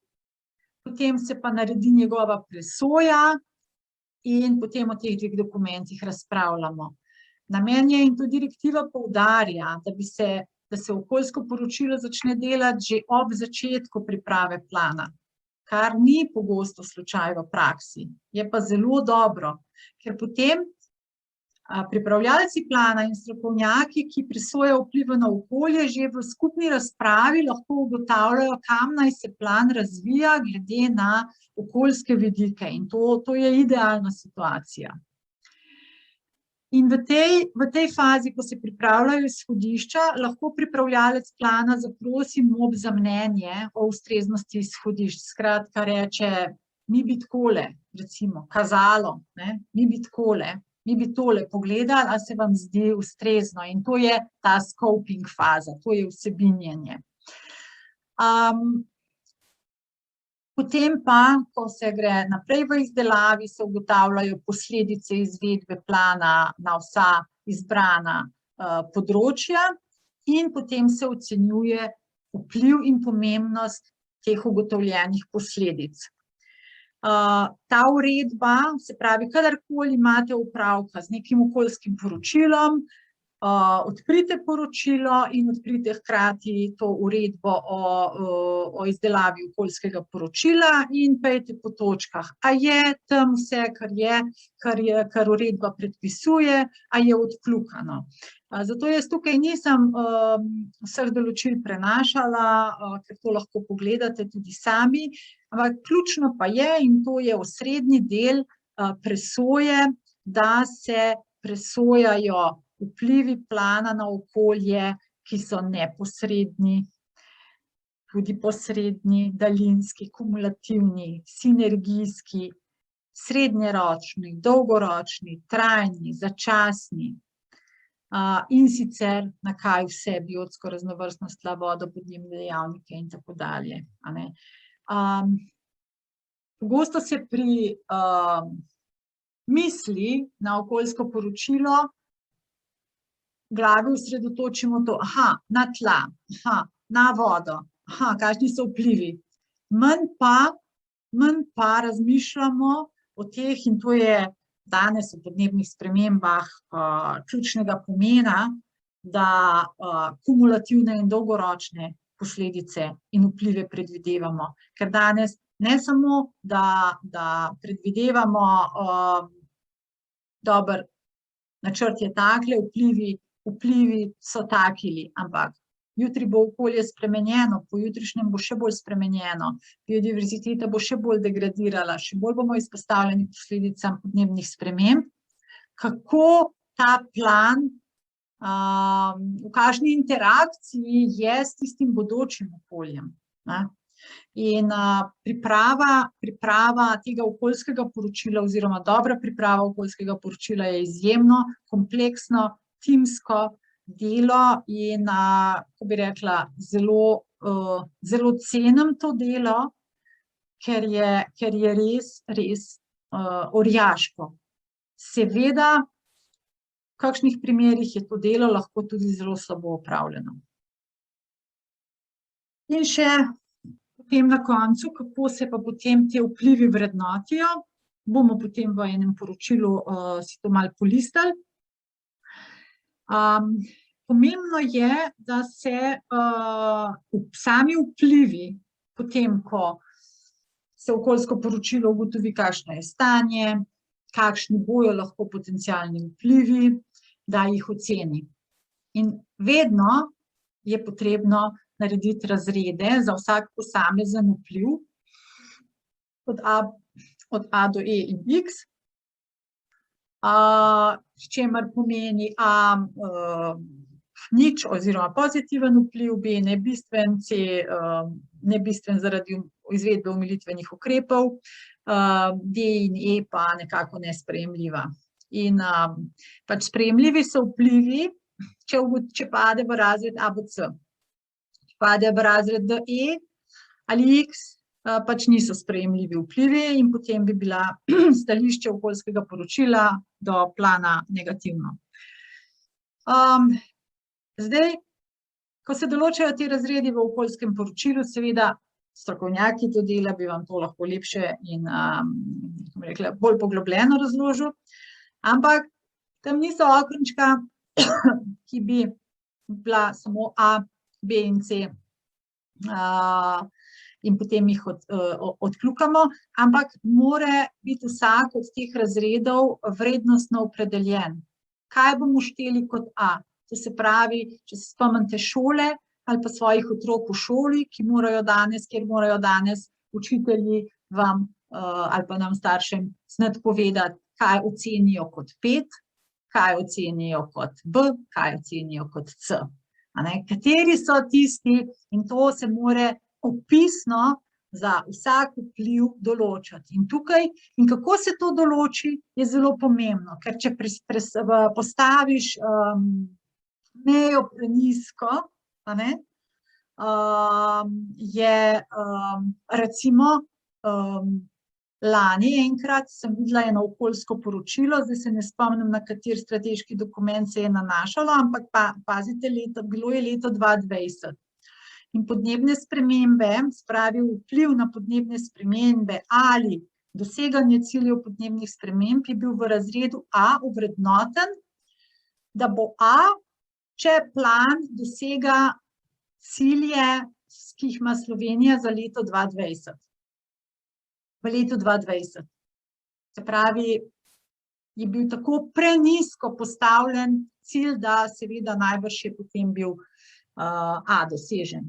potem se pa naredi njegova presoja in potem o teh dveh dokumentih razpravljamo. Namen je, in to direktiva poudarja, da se okoljsko poročilo začne delati že ob začetku priprave plana, kar ni pogosto slučaj v praksi. Je pa zelo dobro, ker potem pripravljalci plana in strokovnjaki, ki presojajo vplive na okolje, že v skupni razpravi lahko ugotavljajo, kam naj se plan razvija glede na okoljske vidike. In to je idealna situacija. In v tej fazi, ko se pripravljajo izhodišča, lahko pripravljalec plana zaprosi MOP za mnenje o ustreznosti izhodišč. Skratka reče, mi bi takole, recimo, kazalo, ne, mi bi tole pogledali, a se vam zdi ustrezno. In to je ta scoping faza, to je vsebinjenje. Potem pa, ko se gre naprej v izdelavi, se ugotavljajo posledice izvedbe plana na vsa izbrana področja in potem se ocenjuje vpliv in pomembnost teh ugotovljenih posledic. Ta uredba, se pravi, kadarkoli imate opravka z nekim okoljskim poročilom, odprite poročilo in odprite hkrati to uredbo o izdelavi okoljskega poročila in pejte po točkah. A je tam vse, kar uredba predpisuje, a je odkljukano. Zato jaz tukaj nisem vseh določil prenašala, ker to lahko pogledate tudi sami, ampak ključno pa je, in to je osrednji del presoje, da se presojajo vplivi plana na okolje, ki so neposredni, tudi posredni, daljinski, kumulativni, sinergijski, srednjeročni, dolgoročni, trajni, začasni, in sicer na kaj vse, biotsko raznovrstnost tla, vodo, podnebne dejavnike in tako dalje. Pogosto se pri misli na okoljsko poročilo glavi osredotočimo to, na tla, na vodo, kakšni so vplivi. Manj pa razmišljamo o teh, in to je danes v podnebnih spremembah ključnega pomena, da kumulativne in dolgoročne posledice in vplive predvidevamo. Ker danes Ne samo, da predvidevamo, dober, načrt je takle, vplivi so takili, ampak jutri bo okolje spremenjeno, pojutrišnjem bo še bolj spremenjeno, biodiverziteta bo še bolj degradirala, še bolj bomo izpostavljeni posledicam podnebnih sprememb. Kako ta plan, v kakšni interakciji je s tistim bodočim okoljem, ne? In priprava tega okoljskega poročila oziroma dobra priprava okoljskega poročila je izjemno kompleksno, timsko delo in, kako bi rekla, zelo cenim to delo, ker je res orjaško. Seveda, v kakšnih primerih je to delo lahko tudi zelo slabo opravljeno. In še potem na koncu, kako se pa potem te vplivi vrednotijo, bomo potem v enem poročilu si to malo polistali. Pomembno je, da se sami vplivi, potem ko se okoljsko poročilo ugotovi, kakšno je stanje, kakšni bojo lahko potencialni vplivi, da jih oceni. In vedno je potrebno narediti razrede za vsak posamezen vpliv, od A do E in X, s čimer pomeni A nič oziroma pozitiven vpliv, B nebistven, C nebistven zaradi izvedbe omilitvenih ukrepov, D in E pa nekako nesprejemljiva. In pač sprejemljivi so vplivi, če pade v razred A, B, C. Pade v razred D, E ali X, pač niso sprejemljivi vplivi in potem bi bila stališče okoljskega poročila do plana negativno. Zdaj, ko se določajo ti razredi v okoljskem poročilu, seveda strokovnjaki to dela, bi vam to lahko lepše in bolj poglobljeno razložil, ampak tam niso okenčka, ki bi bila samo A, B in C, in potem jih odkljukamo, ampak mora biti vsak od teh razredov vrednostno opredeljen. Kaj bomo šteli kot A? To se pravi, če se spomnite šole ali pa svojih otrok v šoli, kjer morajo danes učitelji vam ali pa nam staršem znati povedati, kaj ocenijo kot 5, kaj ocenijo kot B, kaj ocenijo kot C. Kateri so tisti, in to se mora opisno za vsak vpliv določati. In tukaj, in kako se to določi, je zelo pomembno, ker če postaviš mejo prenizko, je recimo lani enkrat sem videla eno okoljsko poročilo, zdaj se ne spomnim, na kateri strateški dokument se je nanašalo, ampak pazite, bilo je leto 2020. In podnebne spremembe, spravi vpliv na podnebne spremembe ali doseganje ciljev podnebnih sprememb je bil v razredu A ovrednoten, da bo A, če plan dosega cilje, ki jih ima Slovenija za leto 2020. V letu 2020. Se pravi, je bil tako prenizko postavljen cilj, da seveda najbrž je potem bil A dosežen.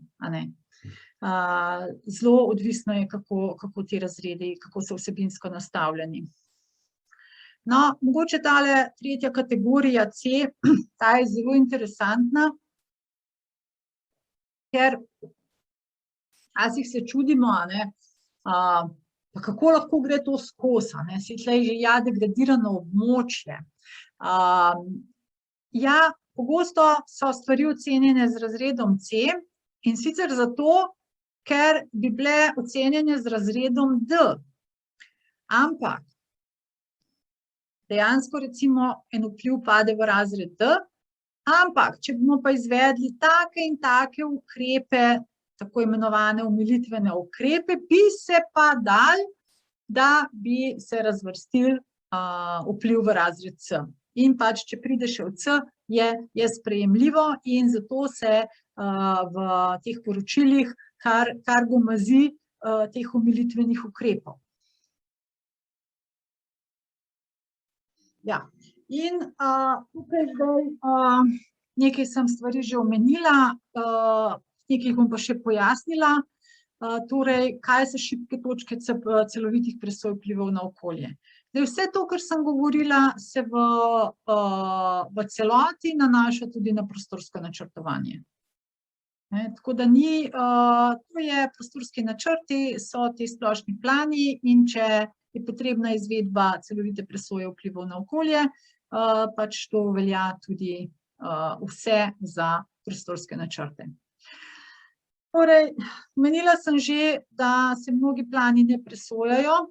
Zelo odvisno je, kako ti razredi, kako so vsebinsko nastavljeni. No, mogoče tale tretja kategorija C, ta je zelo interesantna, ker včasih se čudimo, pa kako lahko gre to skozi, saj tlej že ja degradirano območje. Ja, pogosto so stvari ocenjene z razredom C, in sicer zato, ker bi bile ocenjene z razredom D. Ampak dejansko recimo en vpliv pade v razred D, ampak če bomo pa izvedli take in take ukrepe, tako imenovane omilitvene ukrepe, bi se pa dal, da bi se razvrstil vpliv v razred C. In pač, če pride še v C, je sprejemljivo in zato se v teh poročilih kar gomazi teh omilitvenih ukrepov. Ja, in tukaj zdaj nekaj sem stvari že omenila, nekaj bom pa še pojasnila. Torej, kaj so šibke točke celovitih presoj vplivov na okolje. Zdaj, vse to, kar sem govorila, se v celoti nanaša tudi na prostorsko načrtovanje. Tako da to je prostorski načrti, so ti splošni plani, in če je potrebna izvedba celovite presoje vplivov na okolje, pač to velja tudi vse za prostorske načrte. Torej, omenila sem že, da se mnogi plani ne presojajo.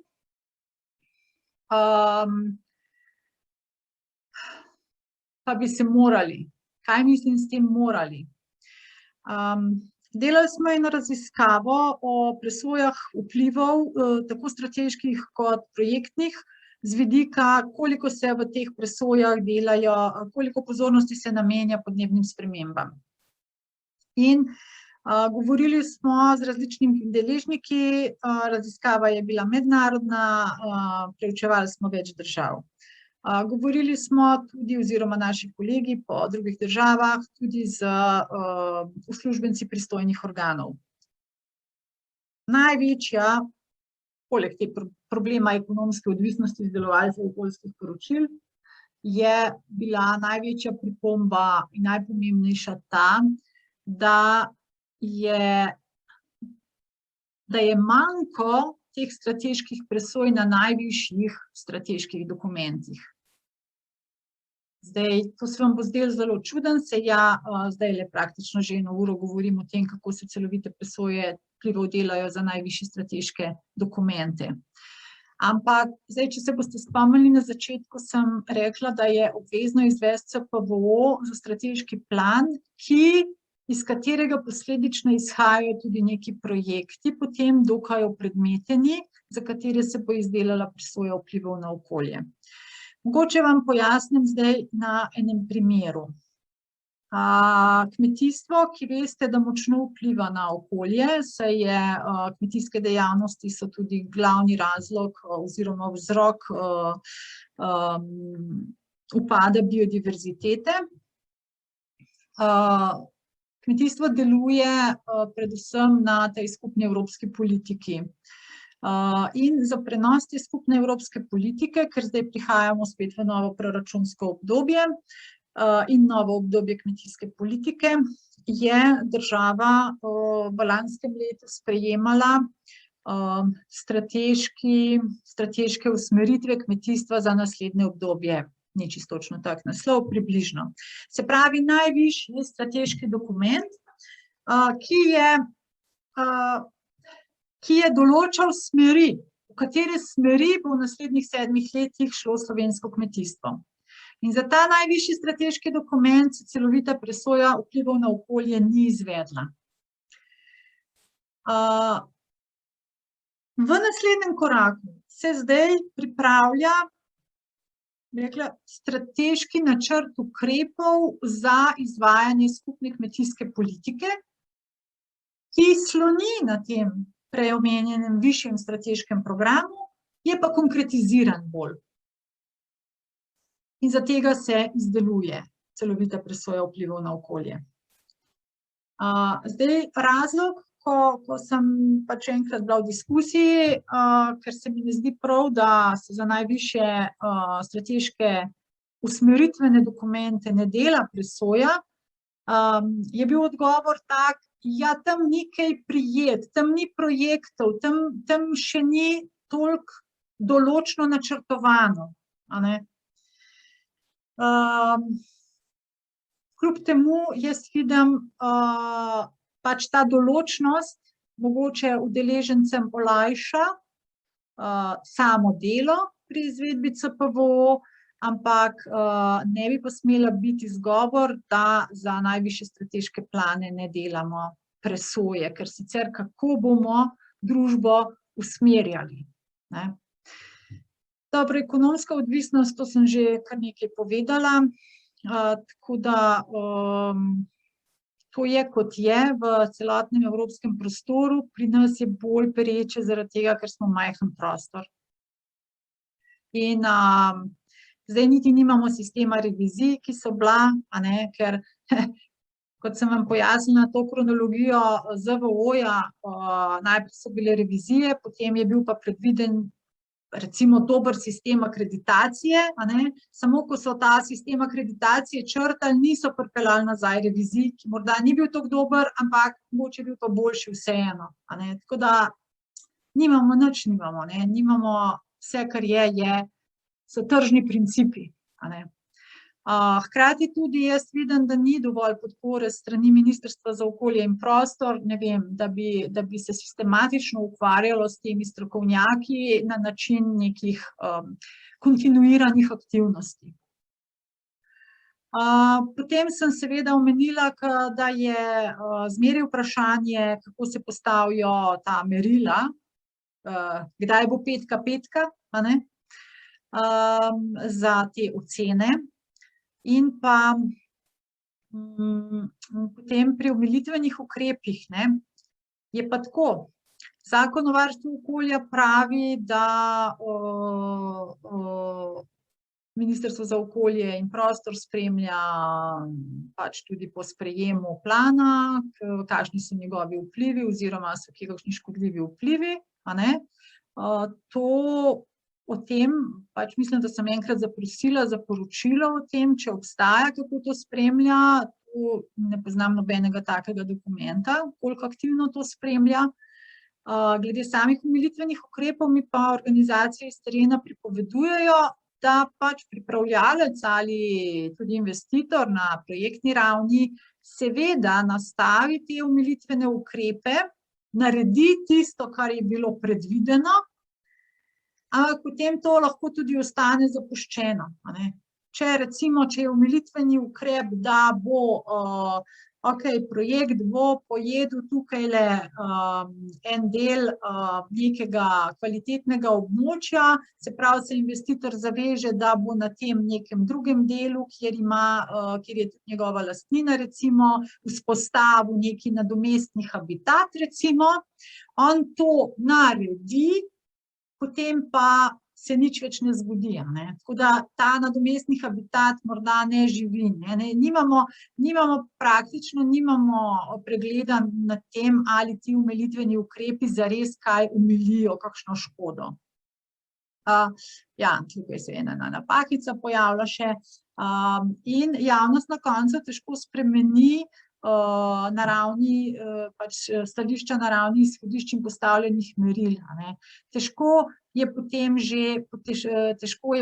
Pa bi se morali. Kaj mislim s tem morali? Delali smo eno raziskavo o presojah vplivov, tako strateških kot projektnih, z vidika, koliko se v teh presojah delajo, koliko pozornosti se namenja podnebnim spremembam. In govorili smo z različnimi deležniki, raziskava je bila mednarodna, preučevali smo več držav. Govorili smo tudi, oziroma naši kolegi po drugih državah, tudi z uslužbenci pristojnih organov. Največja, poleg te problema ekonomske odvisnosti izdelovalcev okoljskih poročil, je bila največja pripomba in najpomembnejša ta, da je manjko teh strateških presoj na najvišjih strateških dokumentih. Zdaj, to se vam bo zdelo zelo čuden, zdajle praktično že eno uro govorim o tem, kako se celovite presoje vplivov delajo za najvišje strateške dokumente. Ampak, zdaj, če se boste spomnili, na začetku sem rekla, da je obvezno izvesti CPVO za strateški plan, iz katerega posledično izhajajo tudi neki projekti, potem dokaj opredmeteni, za katere se bo izdelala presoja vplivov na okolje. Mogoče vam pojasnim zdaj na enem primeru. Kmetijstvo, ki veste, da močno vpliva na okolje, saj kmetijske dejavnosti so tudi glavni razlog oziroma vzrok upada biodiverzitete. Kmetijstvo deluje predvsem na tej skupni evropski politiki. In za prenos te skupne evropske politike, ker zdaj prihajamo spet v novo proračunsko obdobje in novo obdobje kmetijske politike, je država v lanskem letu sprejemala strateške usmeritve kmetijstva za naslednje obdobje. Ni čisto točno tak naslov, približno. Se pravi, najvišji strateški dokument, ki je določal smeri, v katere smeri bo v naslednjih 7 letih šlo slovensko kmetijstvo. In za ta najvišji strateški dokument se celovita presoja vplivov na okolje ni izvedla. V naslednjem koraku se zdaj pripravlja strateški načrt ukrepov za izvajanje skupne kmetijske politike, ki sloni na tem prej omenjenem višjem strateškem programu, je pa konkretiziran bolj. In za tega se izdeluje celovita presoja vplivov na okolje. Zdaj, razlog, ko sem pač enkrat bila v diskusiji, ker se mi ne zdi prav, da se za najvišje strateške usmeritvene dokumente ne dela presoja, je bil odgovor tak, ja, tam ni kaj prijet, tam ni projektov, tam še ni toliko določno načrtovano. Kljub temu jaz vidim pač ta določnost mogoče udeležencem olajša samo delo pri izvedbi CPVO, ampak ne bi pa smela biti izgovor, da za najvišje strateške plane ne delamo presoje, ker sicer kako bomo družbo usmerjali. Dobro, ekonomska odvisnost, to sem že kar nekaj povedala, tako da to je, kot je v celotnem evropskem prostoru, pri nas je bolj pereče zaradi tega, ker smo majhen prostor. In zdaj niti nimamo sistema revizij, ki so bila, ker kot sem vam pojasnila to kronologijo ZVO-ja, najprej so bile revizije, potem je bil pa predviden recimo dober sistem akreditacije, samo ko so ta sistem akreditacije črtali, niso pripeljali nazaj revizij, ki morda ni bil tako dober, ampak mogoče je bil pa boljši vseeno. Tako da nimamo nič, nimamo vse, kar so tržni principi. Hkrati tudi jaz vidim, da ni dovolj podpore strani Ministrstva za okolje in prostor, ne vem, da bi se sistematično ukvarjalo s temi strokovnjaki na način nekih kontinuiranih aktivnosti. Potem sem seveda omenila, da je zmeraj vprašanje, kako se postavijo ta merila, kdaj bo petka, za te ocene. In pa potem pri omilitvenih ukrepih je pa tako. Zakon o varstvu okolja pravi, da Ministrstvo za okolje in prostor spremlja pač tudi po sprejemu plana, kakšni so njegovi vplivi oziroma so kakšni škodljivi vplivi. O tem, pač mislim, da sem enkrat zaprosila za poročilo o tem, če obstaja, kako to spremlja. Tu ne poznam nobenega takega dokumenta, koliko aktivno to spremlja. Glede samih omilitvenih ukrepov mi pa organizacije iz terena pripovedujejo, da pač pripravljalec ali tudi investitor na projektni ravni seveda nastavi te omilitvene ukrepe, naredi tisto, kar je bilo predvideno, ampak potem to lahko tudi ostane zapuščeno. Če je omilitveni ukrep, da bo projekt bo pojedel tukajle en del nekega kvalitetnega območja, se pravi, se investitor zaveže, da bo na tem nekem drugem delu, kjer je tudi njegova lastnina, recimo, vzpostavil neki nadomestni habitat, recimo, on to naredi, potem pa se nič več ne zgodi. Tako da ta nadomestni habitat morda ne živi. Praktično nimamo pregleda nad tem, ali ti omilitveni ukrepi zares kaj omilijo, kakšno škodo. Tukaj se ena napakica pojavlja še. In javnost na koncu težko spremeni stališča na ravni izhodišč in postavljenih meril. Težko je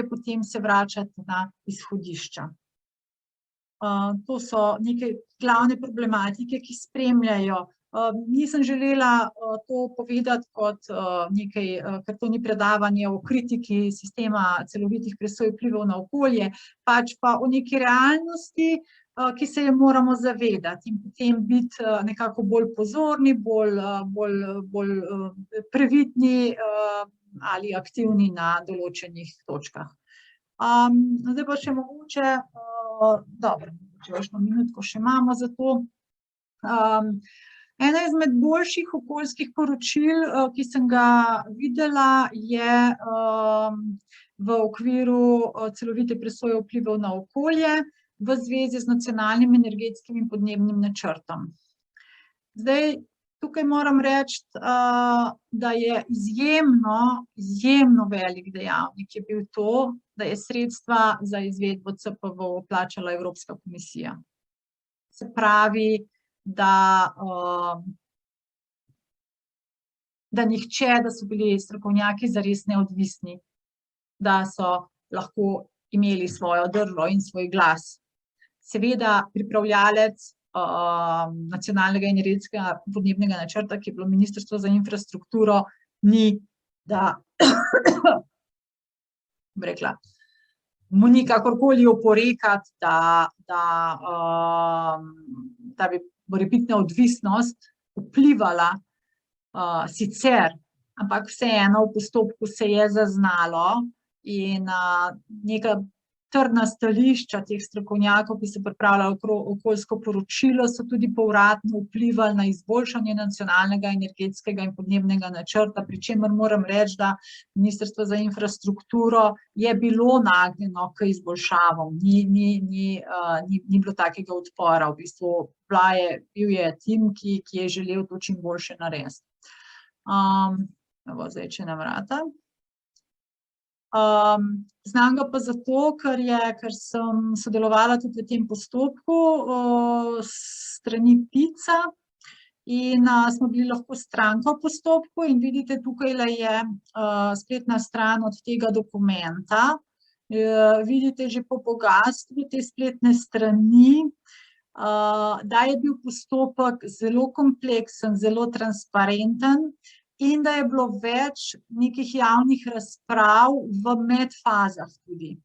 potem se vračati na izhodišča. To so neke glavne problematike, ki spremljajo. Nisem želela to povedati kot nekaj, ker to ni predavanje o kritiki sistema celovitih presoj vplivov na okolje, pač pa o neki realnosti, ki se je moramo zavedati in potem biti nekako bolj pozorni, bolj previdni ali aktivni na določenih točkah. Zdaj pa še mogoče, dobro, če še minutko še imamo za to. Ena izmed boljših okoljskih poročil, ki sem ga videla, je v okviru celovite presoje vplivov na okolje v zvezi z nacionalnim energetskim in podnebnim načrtom. Zdaj, tukaj moram reči, da je izjemno velik dejavnik je bil to, da je sredstva za izvedbo CPV plačala Evropska komisija. Se pravi, da so bili strokovnjaki zares neodvisni, da so lahko imeli svojo držo in svoj glas. Seveda pripravljalec nacionalnega energetskega podnebnega načrta, ki je bilo Ministrstvo za infrastrukturo, ni, da mu ni kakorkoli oporekati, da bi morebitna odvisnost vplivala sicer, ampak vseeno v postopku se je zaznalo in neka trdna stališča teh strokovnjakov, ki so pripravljali okoljsko poročilo, so tudi povratno vplivali na izboljšanje nacionalnega energetskega in podnebnega načrta, pri čemer moram reči, da Ministrstvo za infrastrukturo je bilo nagnjeno k izboljšavam, ni bilo takega odpora, v bistvu bil je tim, ki je želel to čim boljše narediti. Zdaj, če nam vrata. Znam ga pa zato, ker sem sodelovala tudi v tem postopku strani PIC-a in smo bili lahko stranka v postopku in vidite, tukajle je spletna stran od tega dokumenta. Vidite že po bogastvu te spletne strani, da je bil postopek zelo kompleksen, zelo transparenten, in da je bilo več nekih javnih razprav v medfazah tudi.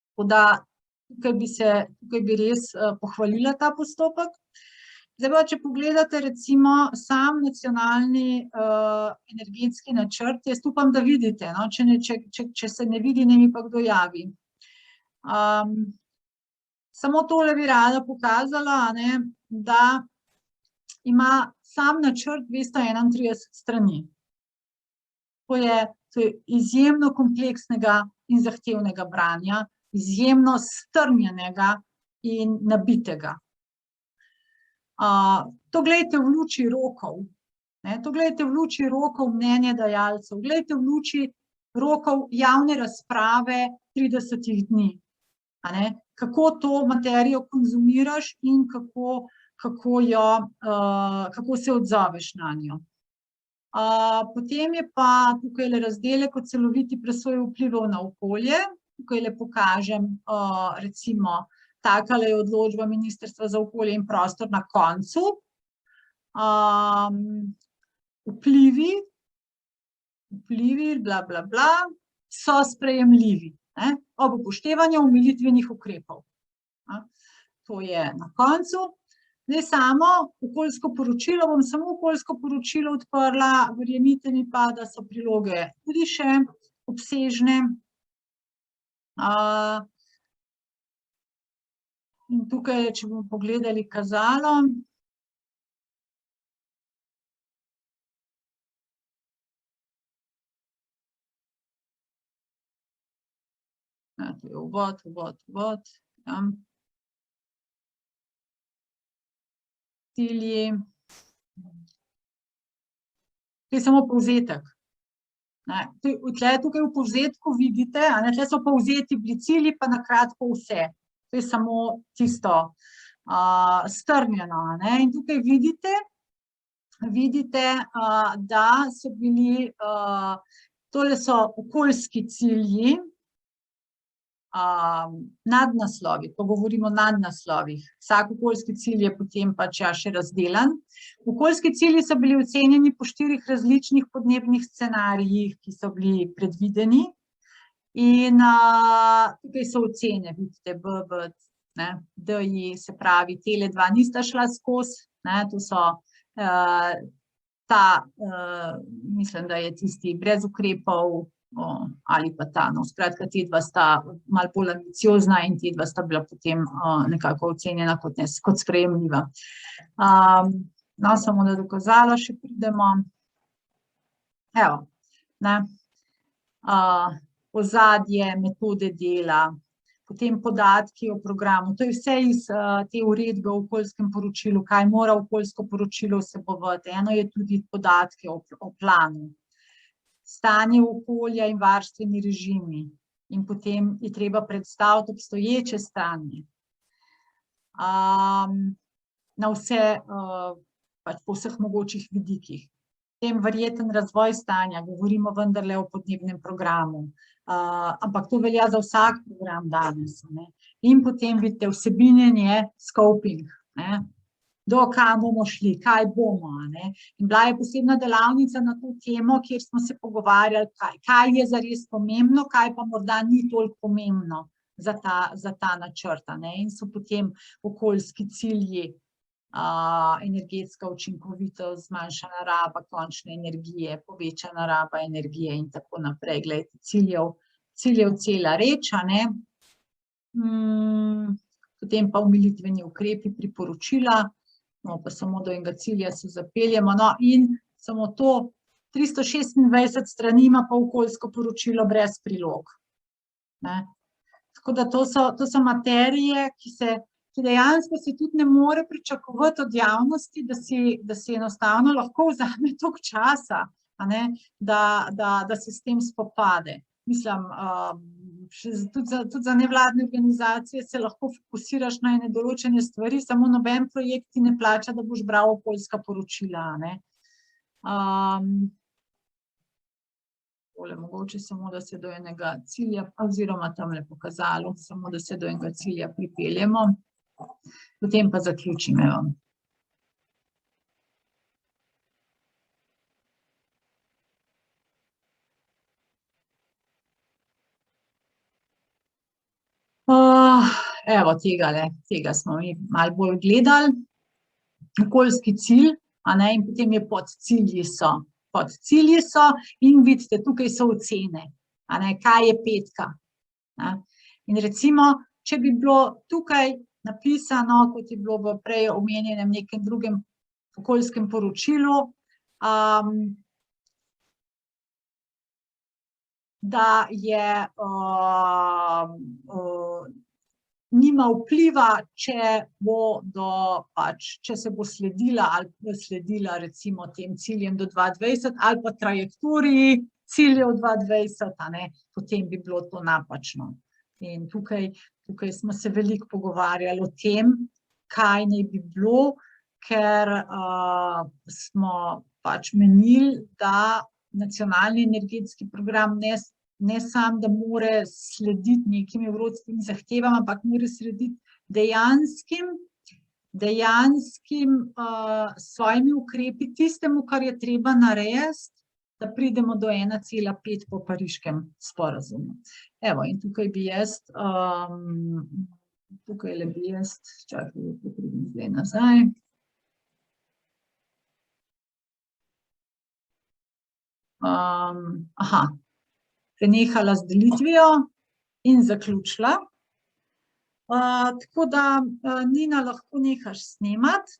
Tako da tukaj bi res pohvalila ta postopek. Zdaj pa, če pogledate recimo sam nacionalni energetski načrt, jaz upam, da vidite, no? Če se ne vidi, ne mi pa kdo javi. Samo tole bi rada pokazala, da ima sam načrt 231 strani. To je izjemno kompleksnega in zahtevnega branja, izjemno strnjenega in nabitega. To gledajte v luči rokov, to gledajte v luči rokov mnenjedajalcev, gledajte v luči rokov javne razprave 30 dni. Kako to materijo konzumiraš in kako se odzoveš na njo. Potem je pa tukaj razdelek o celoviti presoji vplivov na okolje. Tukaj pokažem, recimo, takale je odločba Ministrstva za okolje in prostor na koncu. Vplivi, bla, bla, bla, so sprejemljivi, ob upoštevanju omilitvenih ukrepov. To je na koncu. Zdaj samo okoljsko poročilo, bom samo okoljsko poročilo odprla, verjemite mi pa, da so priloge tudi še obsežne. In tukaj, če bomo pogledali kazalo. To je uvod. Cilji. To je samo povzetek. Tukaj v povzetku vidite, tukaj so povzeti bili cilji, pa na kratko vse. To je samo tisto strnjeno. In tukaj vidite, da so bili, tole so okoljski cilji, nadnaslovi, ko govorimo o nadnaslovih. Vsak okoljski cilj je potem pač še razdelan. Okoljski cilji so bili ocenjeni po 4 različnih podnebnih scenarijih, ki so bili predvideni. In tukaj so ocene, vidite, DI, se pravi, tele 2 nista šla skozi, to so mislim, da je tisti brez ukrepov, ali pa ta, skratka, te dva sta malo bolj ambiciozna in te dva sta bila potem nekako ocenjena kot sprejemljiva. Samo da dokazala še pridemo. Evo, ozadje, metode dela, potem podatki o programu, to je vse iz te uredbe o okoljskem poročilu, kaj mora okoljsko poročilo vsebovati. Eno je tudi podatke o planu. Stanje okolja in varstveni režimi in potem je treba predstaviti obstoječe stanje. Na vse, pač po vseh mogočih vidikih. Potem verjeten razvoj stanja, govorimo vendarle o podnebnem programu, ampak to velja za vsak program danes. In potem vidite vsebinjenje, scoping, do kam bomo šli, kaj bomo. In bila je posebna delavnica na to temo, kjer smo se pogovarjali, kaj je zares pomembno, kaj pa morda ni toliko pomembno za ta načrt. In so potem okoljski cilji, energetska učinkovitost, zmanjšana raba končne energije, povečana raba energije in tako naprej. Glejte, ciljev cela reč, Potem pa omilitveni ukrepi, priporočila, no, pa samo do enega cilja se zapeljemo, no, in samo to, 326 strani ima pa okoljsko poročilo brez prilog. Ne. Tako da to so materije, ki dejansko se tudi ne more pričakovati od javnosti, da si enostavno lahko vzame toliko časa, a ne, da se s tem spopade. Mislim, tudi za nevladne organizacije se lahko fokusiraš na ene določene stvari, samo noben projekt ti ne plača, da boš bral okoljska poročila, a ne. Tole mogoče samo, da se do enega cilja, oziroma tamle pokazalo, samo da se do enega cilja pripeljemo, potem pa zaključimo. Evo tega smo mi malo bolj gledali, okoljski cilj, a ne, in potem je podcilji so. Podcilji so in vidite, tukaj so ocene, a ne, kaj je 5. In recimo, če bi bilo tukaj napisano, kot je bilo v prej omenjenem nekem drugem okoljskem poročilu, da je nima vpliva, če se bo sledila ali sledila recimo tem ciljem do 2020 ali pa trajektoriji ciljev 2020, a ne, potem bi bilo to napačno. In tukaj smo se veliko pogovarjali o tem, kaj naj bi bilo, ker smo pač menili, da nacionalni energetski program ne samo, da more slediti nekim evropskim zahtevam, ampak mora slediti dejanskim svojimi ukrepi, tistemu, kar je treba narediti, da pridemo do 1,5 po pariškem sporazumu. Evo, in tukaj bi jaz, čakaj, da pridem zdaj nazaj. Prenehala z delitvijo in zaključila. Tako da, Nina, lahko nehaš snemati.